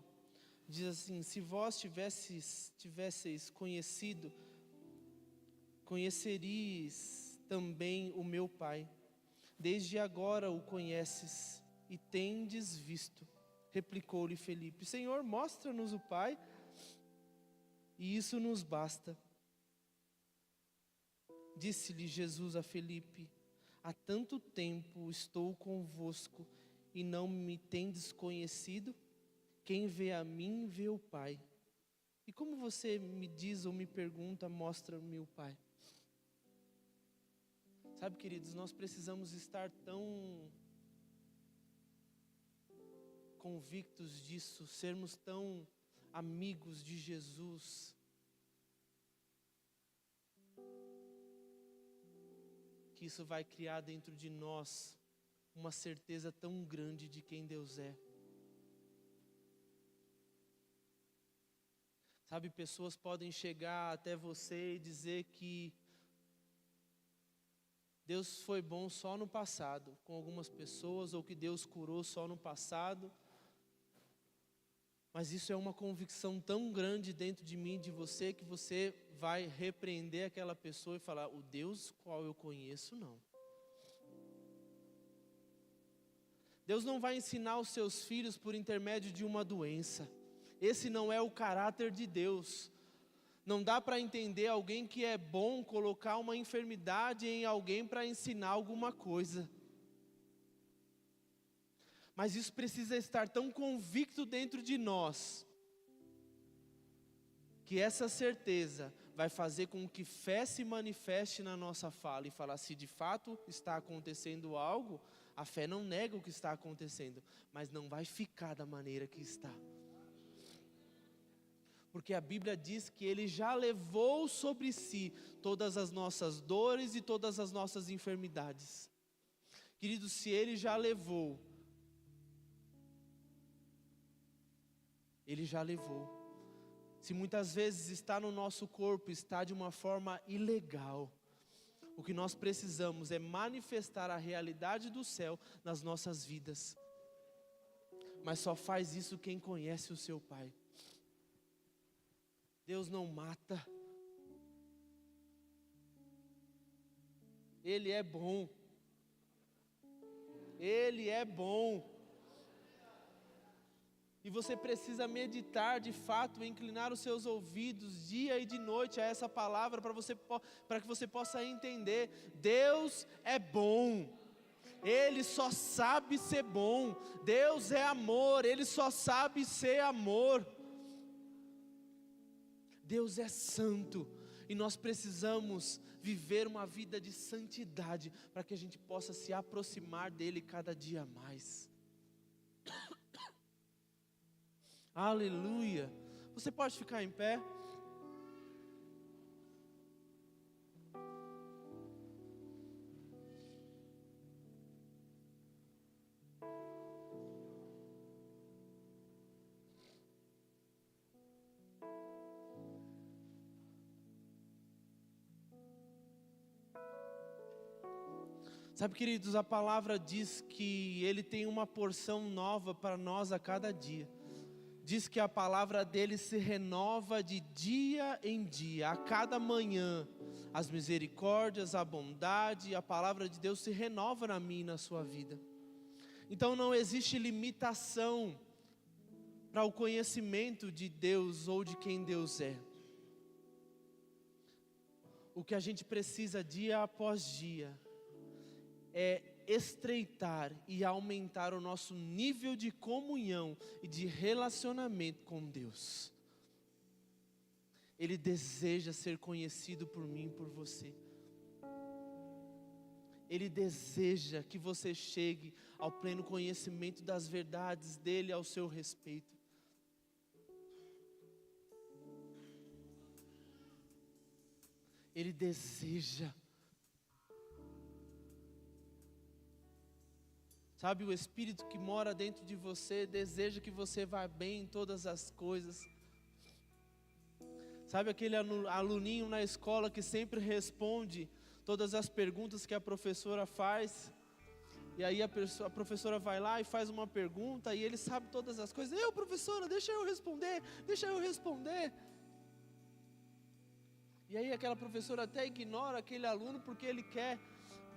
diz assim: se vós tivesseis conhecido, conheceríeis também o meu Pai. Desde agora o conheces e tendes visto. Replicou-lhe Felipe: Senhor, mostra-nos o Pai, e isso nos basta. Disse-lhe Jesus a Felipe: há tanto tempo estou convosco e não me tendes conhecido? Quem vê a mim, vê o Pai. E como você me diz ou me pergunta, mostra-me o Pai? Sabe, queridos, nós precisamos estar tão convictos disso, sermos tão amigos de Jesus, que isso vai criar dentro de nós uma certeza tão grande de quem Deus é. Sabe, pessoas podem chegar até você e dizer que Deus foi bom só no passado, com algumas pessoas, ou que Deus curou só no passado. Mas isso é uma convicção tão grande dentro de mim, de você, que você vai repreender aquela pessoa e falar: o Deus qual eu conheço, não. Deus não vai ensinar os seus filhos por intermédio de uma doença. Esse não é o caráter de Deus. Não dá para entender alguém que é bom colocar uma enfermidade em alguém para ensinar alguma coisa. Mas isso precisa estar tão convicto dentro de nós, que essa certeza vai fazer com que fé se manifeste na nossa fala. E falar: se de fato está acontecendo algo, a fé não nega o que está acontecendo, mas não vai ficar da maneira que está. Porque a Bíblia diz que Ele já levou sobre si todas as nossas dores e todas as nossas enfermidades. Queridos, se Ele já levou, Ele já levou. Se muitas vezes está no nosso corpo, está de uma forma ilegal, o que nós precisamos é manifestar a realidade do céu nas nossas vidas. Mas só faz isso quem conhece o seu Pai. Deus não mata. Ele é bom. Ele é bom. E você precisa meditar de fato, inclinar os seus ouvidos dia e de noite a essa palavra, para que você possa entender: Deus é bom. Ele só sabe ser bom. Deus é amor, Ele só sabe ser amor. Deus é santo e nós precisamos viver uma vida de santidade para que a gente possa se aproximar dEle cada dia mais. Aleluia. Você pode ficar em pé? Sabe, queridos, a palavra diz que Ele tem uma porção nova para nós a cada dia. Diz que a palavra dEle se renova de dia em dia, a cada manhã. As misericórdias, a bondade, a palavra de Deus se renova na minha e na sua vida. Então não existe limitação para o conhecimento de Deus ou de quem Deus é. O que a gente precisa dia após dia é estreitar e aumentar o nosso nível de comunhão e de relacionamento com Deus. Ele deseja ser conhecido por mim e por você. Ele deseja que você chegue ao pleno conhecimento das verdades dEle ao seu respeito. Ele deseja. Sabe, o Espírito que mora dentro de você deseja que você vá bem em todas as coisas. Sabe aquele aluninho na escola que sempre responde todas as perguntas que a professora faz? E aí a professora vai lá e faz uma pergunta e ele sabe todas as coisas. Professora, deixa eu responder. E aí aquela professora até ignora aquele aluno porque ele quer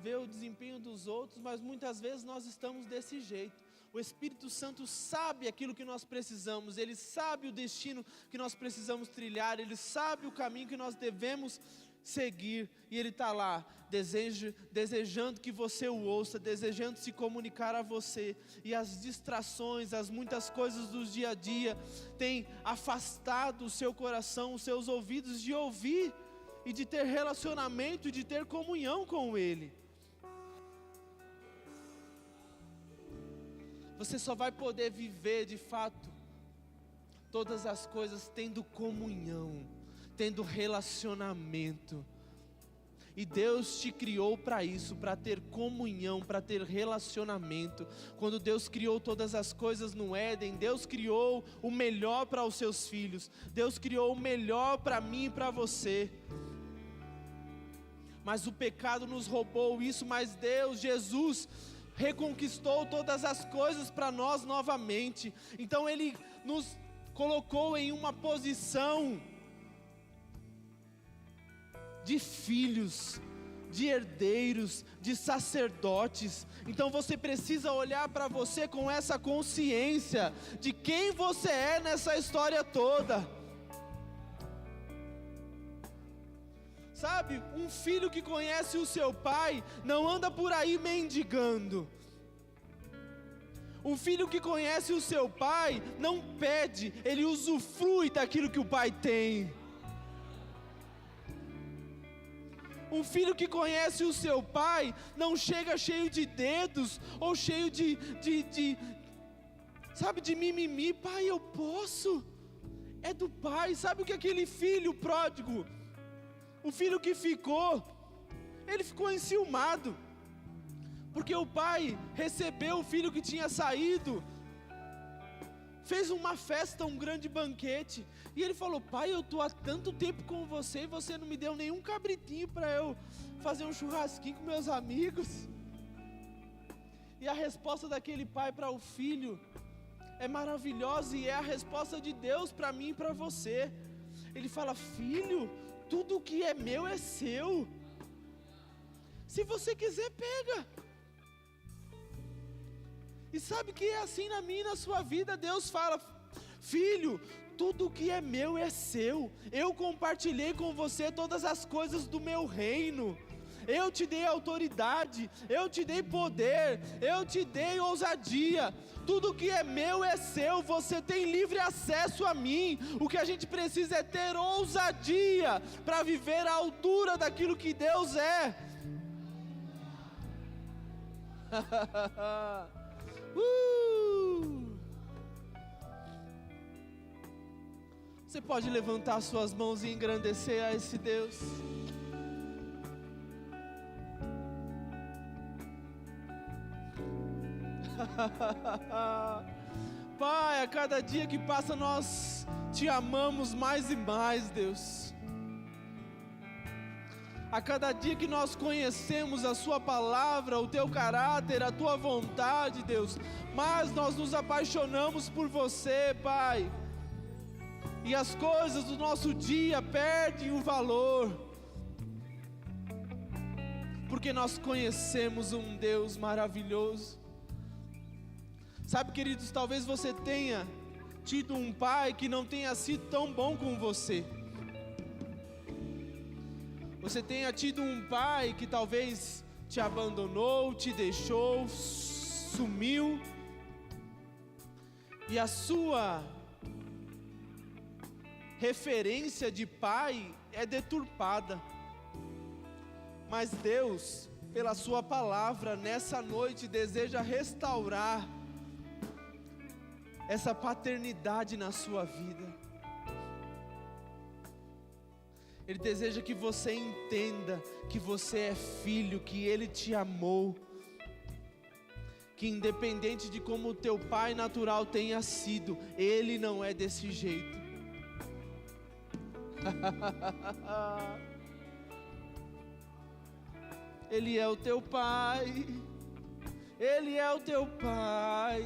ver o desempenho dos outros, mas muitas vezes nós estamos desse jeito. O Espírito Santo sabe aquilo que nós precisamos, Ele sabe o destino que nós precisamos trilhar, Ele sabe o caminho que nós devemos seguir, e Ele está lá, desejando que você o ouça, desejando se comunicar a você, e as distrações, as muitas coisas do dia a dia, têm afastado o seu coração, os seus ouvidos de ouvir, e de ter relacionamento, e de ter comunhão com Ele. Você só vai poder viver de fato todas as coisas tendo comunhão, tendo relacionamento. E Deus te criou para isso, para ter comunhão, para ter relacionamento. Quando Deus criou todas as coisas no Éden, Deus criou o melhor para os seus filhos. Deus criou o melhor para mim e para você. Mas o pecado nos roubou isso, mas Deus, Jesus, reconquistou todas as coisas para nós novamente. Então Ele nos colocou em uma posição de filhos, de herdeiros, de sacerdotes. Então você precisa olhar para você com essa consciência de quem você é nessa história toda. Sabe, um filho que conhece o seu pai não anda por aí mendigando. Um filho que conhece o seu pai não pede, ele usufrui daquilo que o pai tem. Um filho que conhece o seu pai não chega cheio de dedos ou cheio de mimimi. Pai, eu posso. É do pai. Sabe o que aquele filho pródigo, o filho que ele ficou enciumado, porque o pai recebeu o filho que tinha saído, fez uma festa, um grande banquete, e ele falou: pai, eu estou há tanto tempo com você, e você não me deu nenhum cabritinho para eu fazer um churrasquinho com meus amigos. E a resposta daquele pai para o filho é maravilhosa, e é a resposta de Deus para mim e para você. Ele fala: filho, tudo que é meu é seu. Se você quiser, pega. E sabe que é assim na minha e na sua vida. Deus fala: filho, tudo que é meu é seu. Eu compartilhei com você todas as coisas do meu reino. Eu te dei autoridade, eu te dei poder, eu te dei ousadia. Tudo que é meu é seu, você tem livre acesso a mim. O que a gente precisa é ter ousadia para viver à altura daquilo que Deus é. Você pode levantar suas mãos e engrandecer a esse Deus. Pai, a cada dia que passa nós te amamos mais e mais, Deus. A cada dia que nós conhecemos a sua palavra, o teu caráter, a tua vontade, Deus, mais nós nos apaixonamos por você, Pai. E as coisas do nosso dia perdem o valor, porque nós conhecemos um Deus maravilhoso. Sabe, queridos, talvez você tenha tido um pai que não tenha sido tão bom com você. Você tenha tido um pai que talvez te abandonou, te deixou, sumiu, e a sua referência de pai é deturpada. Mas Deus, pela sua palavra, nessa noite deseja restaurar essa paternidade na sua vida. Ele deseja que você entenda que você é filho, que Ele te amou, que independente de como o teu pai natural tenha sido, Ele não é desse jeito. Ele é o teu pai, Ele é o teu pai,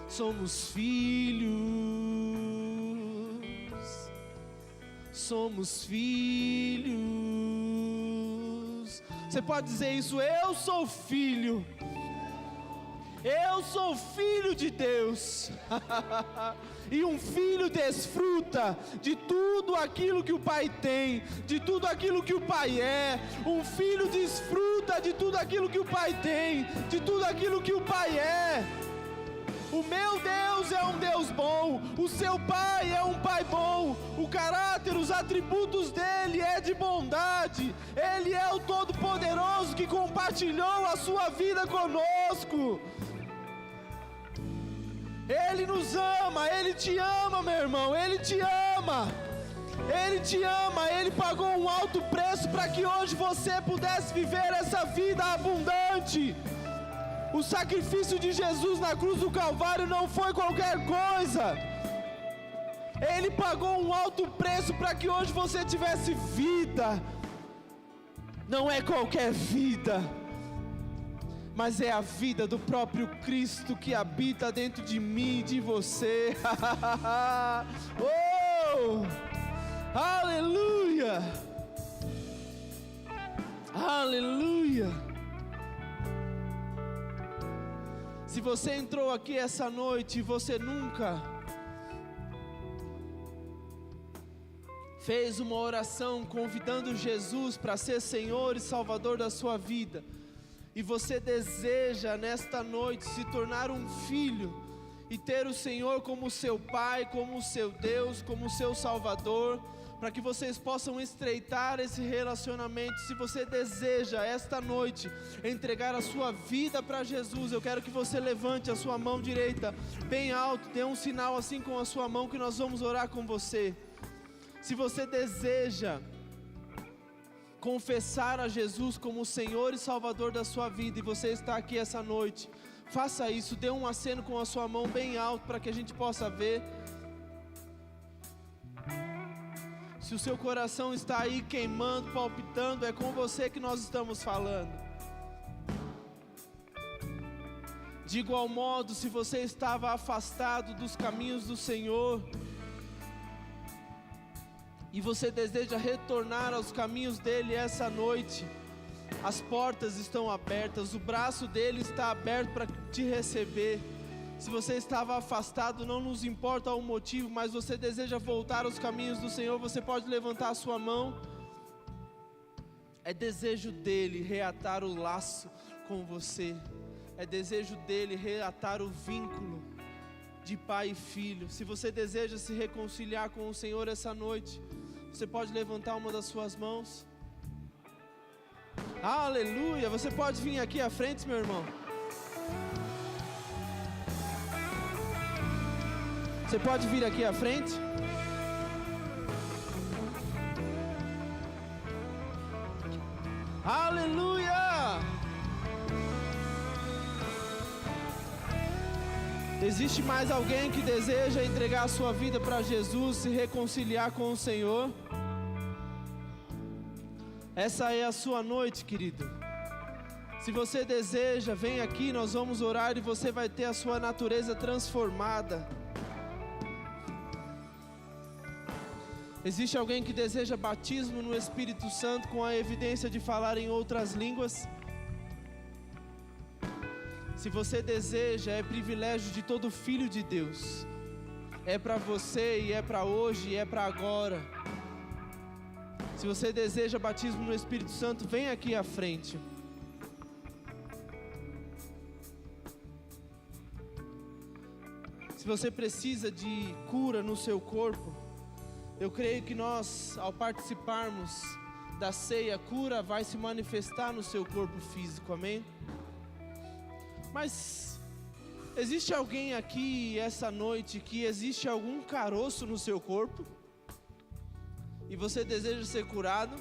somos filhos, somos filhos. Você pode dizer isso: eu sou filho. Eu sou filho de Deus. E um filho desfruta de tudo aquilo que o pai tem, de tudo aquilo que o pai é. Um filho desfruta de tudo aquilo que o pai tem, de tudo aquilo que o pai é. O meu Deus é um Deus bom, o seu pai é um pai bom, o caráter, os atributos dele é de bondade. Ele é o Todo-Poderoso que compartilhou a sua vida conosco. Ele nos ama, Ele te ama, meu irmão, Ele te ama. Ele te ama, Ele pagou um alto preço para que hoje você pudesse viver essa vida abundante. O sacrifício de Jesus na cruz do Calvário não foi qualquer coisa. Ele pagou um alto preço para que hoje você tivesse vida. Não é qualquer vida, mas é a vida do próprio Cristo que habita dentro de mim e de você. Oh! Aleluia! Aleluia! Se você entrou aqui essa noite e você nunca fez uma oração convidando Jesus para ser Senhor e Salvador da sua vida, e você deseja nesta noite se tornar um filho e ter o Senhor como seu Pai, como seu Deus, como seu Salvador, para que vocês possam estreitar esse relacionamento. Se você deseja esta noite entregar a sua vida para Jesus, eu quero que você levante a sua mão direita bem alto, dê um sinal assim com a sua mão que nós vamos orar com você. Se você deseja confessar a Jesus como Senhor e Salvador da sua vida e você está aqui essa noite, faça isso, dê um aceno com a sua mão bem alto para que a gente possa ver. Se o seu coração está aí queimando, palpitando, é com você que nós estamos falando. De igual modo, se você estava afastado dos caminhos do Senhor e você deseja retornar aos caminhos dele essa noite, as portas estão abertas, o braço dele está aberto para te receber. Se você estava afastado, não nos importa o motivo, mas você deseja voltar aos caminhos do Senhor, você pode levantar a sua mão. É desejo dele reatar o laço com você, é desejo dele reatar o vínculo de pai e filho. Se você deseja se reconciliar com o Senhor essa noite, você pode levantar uma das suas mãos. Aleluia! Você pode vir aqui à frente, meu irmão. Você pode vir aqui à frente. Aleluia! Existe mais alguém que deseja entregar a sua vida para Jesus, se reconciliar com o Senhor? Essa é a sua noite, querido. Se você deseja, vem aqui, nós vamos orar e você vai ter a sua natureza transformada. Existe alguém que deseja batismo no Espírito Santo com a evidência de falar em outras línguas? Se você deseja, é privilégio de todo filho de Deus. É para você e é para hoje e é para agora. Se você deseja batismo no Espírito Santo, vem aqui à frente. Se você precisa de cura no seu corpo, eu creio que nós, ao participarmos da ceia, a cura vai se manifestar no seu corpo físico, amém? Mas existe alguém aqui essa noite que existe algum caroço no seu corpo? e você deseja ser curado?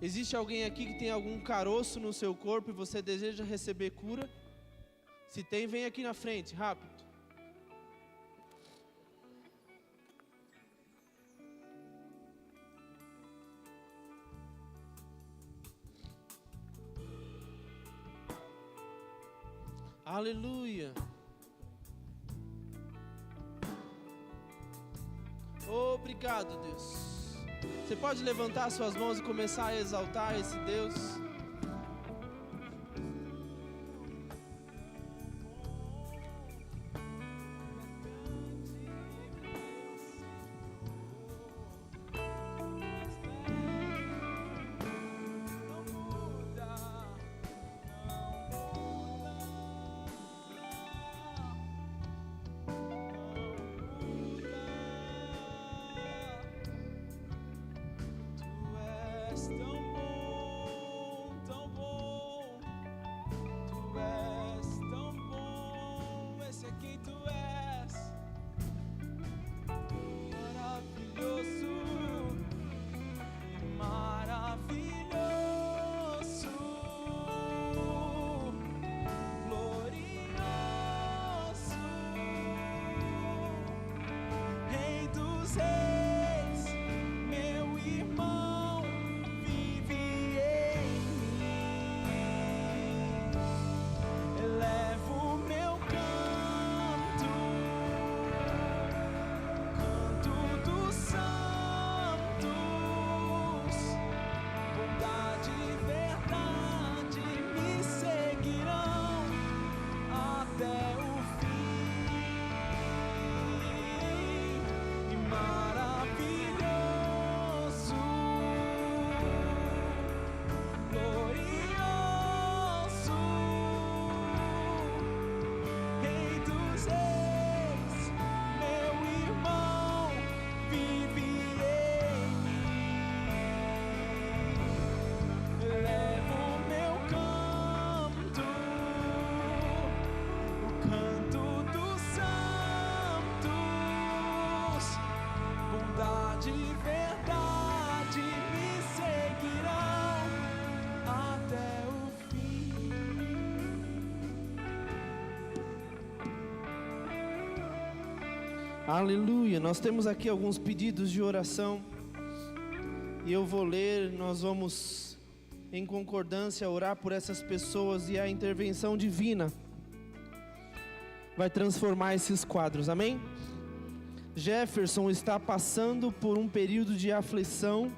Existe alguém aqui que tem algum caroço no seu corpo e você deseja receber cura? Se tem, vem aqui na frente, rápido. Aleluia. Obrigado, Deus. Você pode levantar suas mãos e começar a exaltar esse Deus? Aleluia, nós temos aqui alguns pedidos de oração e eu vou ler, nós vamos em concordância orar por essas pessoas e a intervenção divina vai transformar esses quadros, amém? Jefferson está passando por um período de aflição.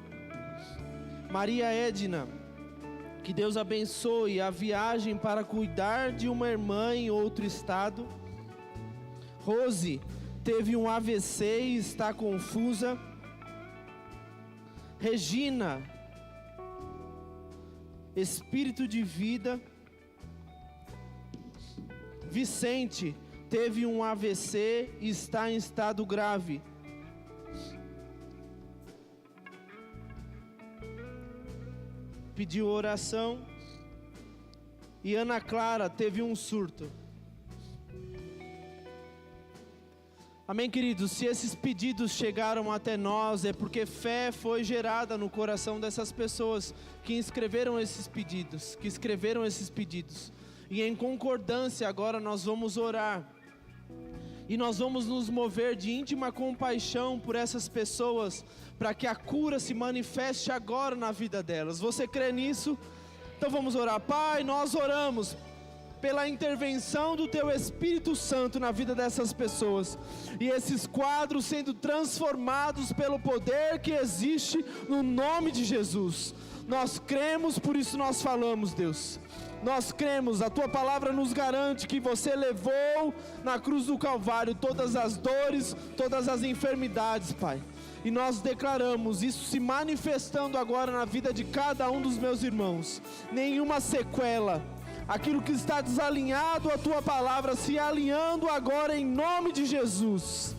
Maria Edna, que Deus abençoe a viagem para cuidar de uma irmã em outro estado. Rose teve um AVC e está confusa. Regina, espírito de vida. Vicente teve um AVC e está em estado grave. Pediu oração. E Ana Clara teve um surto. Amém, queridos? Se esses pedidos chegaram até nós, é porque fé foi gerada no coração dessas pessoas que escreveram esses pedidos, E em concordância agora nós vamos orar. E nós vamos nos mover de íntima compaixão por essas pessoas, para que a cura se manifeste agora na vida delas. Você crê nisso? Então vamos orar. Pai, nós oramos pela intervenção do Teu Espírito Santo na vida dessas pessoas, e esses quadros sendo transformados pelo poder que existe no nome de Jesus. Nós cremos, por isso nós falamos, Deus. Nós cremos, a Tua palavra nos garante que Você levou na cruz do Calvário todas as dores, todas as enfermidades, Pai. E nós declaramos isso se manifestando agora na vida de cada um dos meus irmãos. Nenhuma sequela. Aquilo que está desalinhado à Tua palavra, se alinhando agora em nome de Jesus.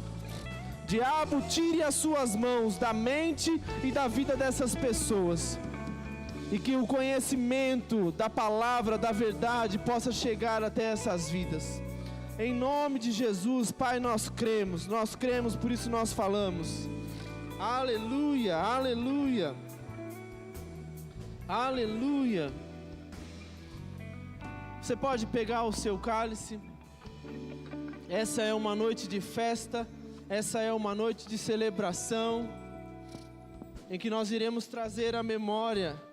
Diabo, tire as suas mãos da mente e da vida dessas pessoas. E que o conhecimento da palavra, da verdade, possa chegar até essas vidas. Em nome de Jesus, Pai, nós cremos, por isso nós falamos. Aleluia, aleluia, aleluia. Você pode pegar o seu cálice. Essa é uma noite de festa, essa é uma noite de celebração, em que nós iremos trazer a memória.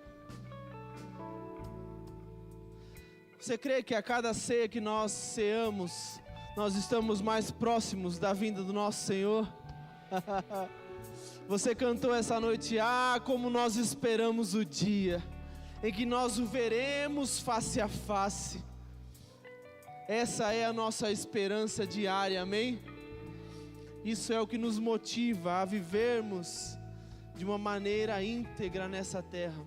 Você crê que a cada ceia que nós ceamos, nós estamos mais próximos da vinda do nosso Senhor? Você cantou essa noite, como nós esperamos o dia em que nós o veremos face a face. Essa é a nossa esperança diária, amém? Isso é o que nos motiva a vivermos de uma maneira íntegra nessa terra.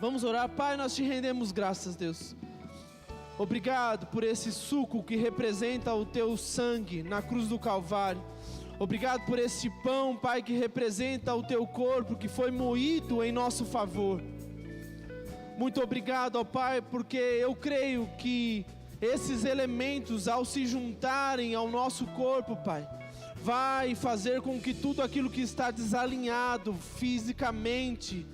Vamos orar. Pai, nós te rendemos graças, Deus. Obrigado por esse suco que representa o teu sangue na cruz do Calvário. Obrigado por este pão, Pai, que representa o teu corpo que foi moído em nosso favor. Muito obrigado, ó Pai, porque eu creio que esses elementos, ao se juntarem ao nosso corpo, Pai, vai fazer com que tudo aquilo que está desalinhado fisicamente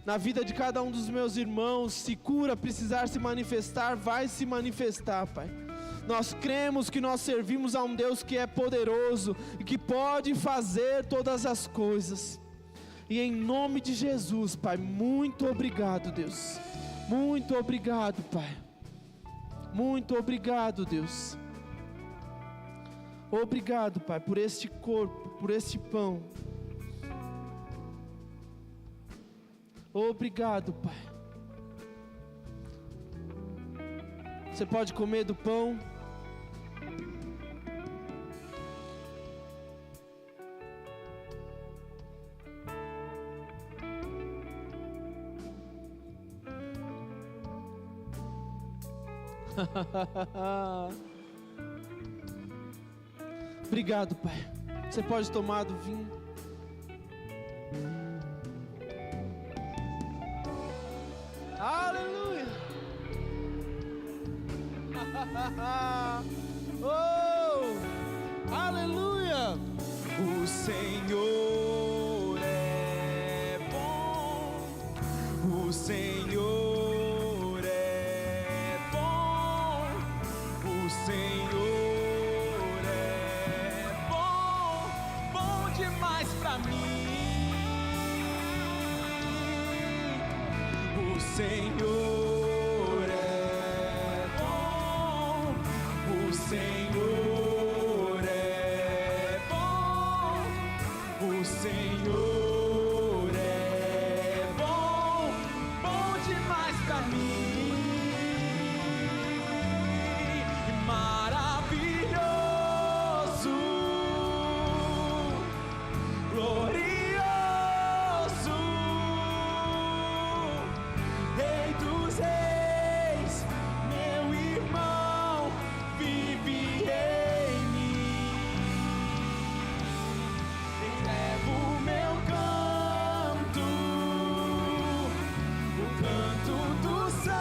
na vida de cada um dos meus irmãos, se cura precisar se manifestar, vai se manifestar, Pai. Nós cremos que nós servimos a um Deus que é poderoso e que pode fazer todas as coisas. E em nome de Jesus, Pai, muito obrigado, Deus. Muito obrigado, Pai. Muito obrigado, Deus. Obrigado, Pai, por este corpo, por este pão. Obrigado, Pai. Você pode comer do pão. Obrigado, Pai. Você pode tomar do vinho. Aleluia. Oh, aleluia. O Senhor é bom. O Senhor é bom. O Senhor é bom. Bom demais pra mim. O Senhor é bom. O Senhor é bom. O Senhor é bom. Bom demais pra mim. Maravilhoso, glorioso, Rei dos Reis, meu irmão, vive em mim. Elevo o meu canto, o canto dos santos.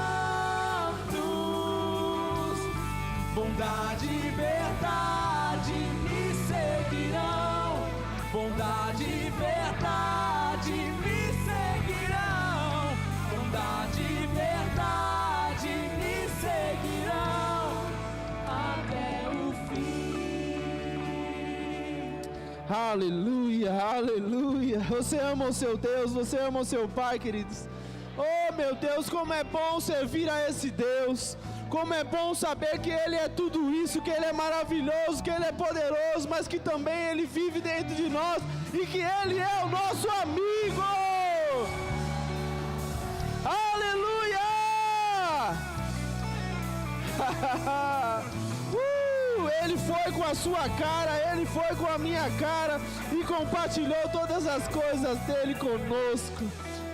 Bondade e verdade me seguirão. Bondade e verdade me seguirão. Bondade e verdade me seguirão até o fim. Aleluia, aleluia. Você ama o seu Deus, você ama o seu Pai, queridos. Oh, meu Deus, como é bom servir a esse Deus. Como é bom saber que Ele é tudo isso, que Ele é maravilhoso, que Ele é poderoso, mas que também Ele vive dentro de nós e que Ele é o nosso amigo. Aleluia! Ele foi com a sua cara, Ele foi com a minha cara e compartilhou todas as coisas dEle conosco.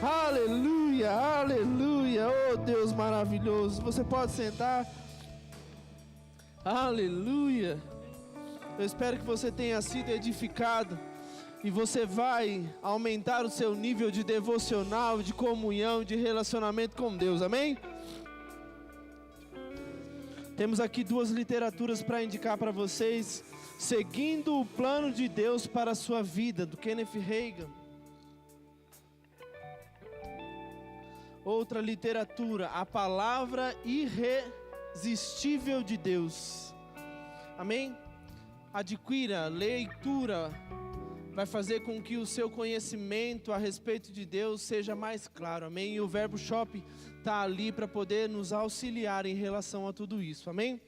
Aleluia, aleluia, oh Deus maravilhoso. Você pode sentar. Aleluia. Eu espero que você tenha sido edificado e você vai aumentar o seu nível de devocional, de comunhão, de relacionamento com Deus, amém? Temos aqui 2 literaturas para indicar para vocês. Seguindo o Plano de Deus para a Sua Vida, do Kenneth Hagin. Outra literatura, A Palavra Irresistível de Deus. Amém? Adquira, leitura, vai fazer com que o seu conhecimento a respeito de Deus seja mais claro, amém? E o Verbo Shop está ali para poder nos auxiliar em relação a tudo isso, amém?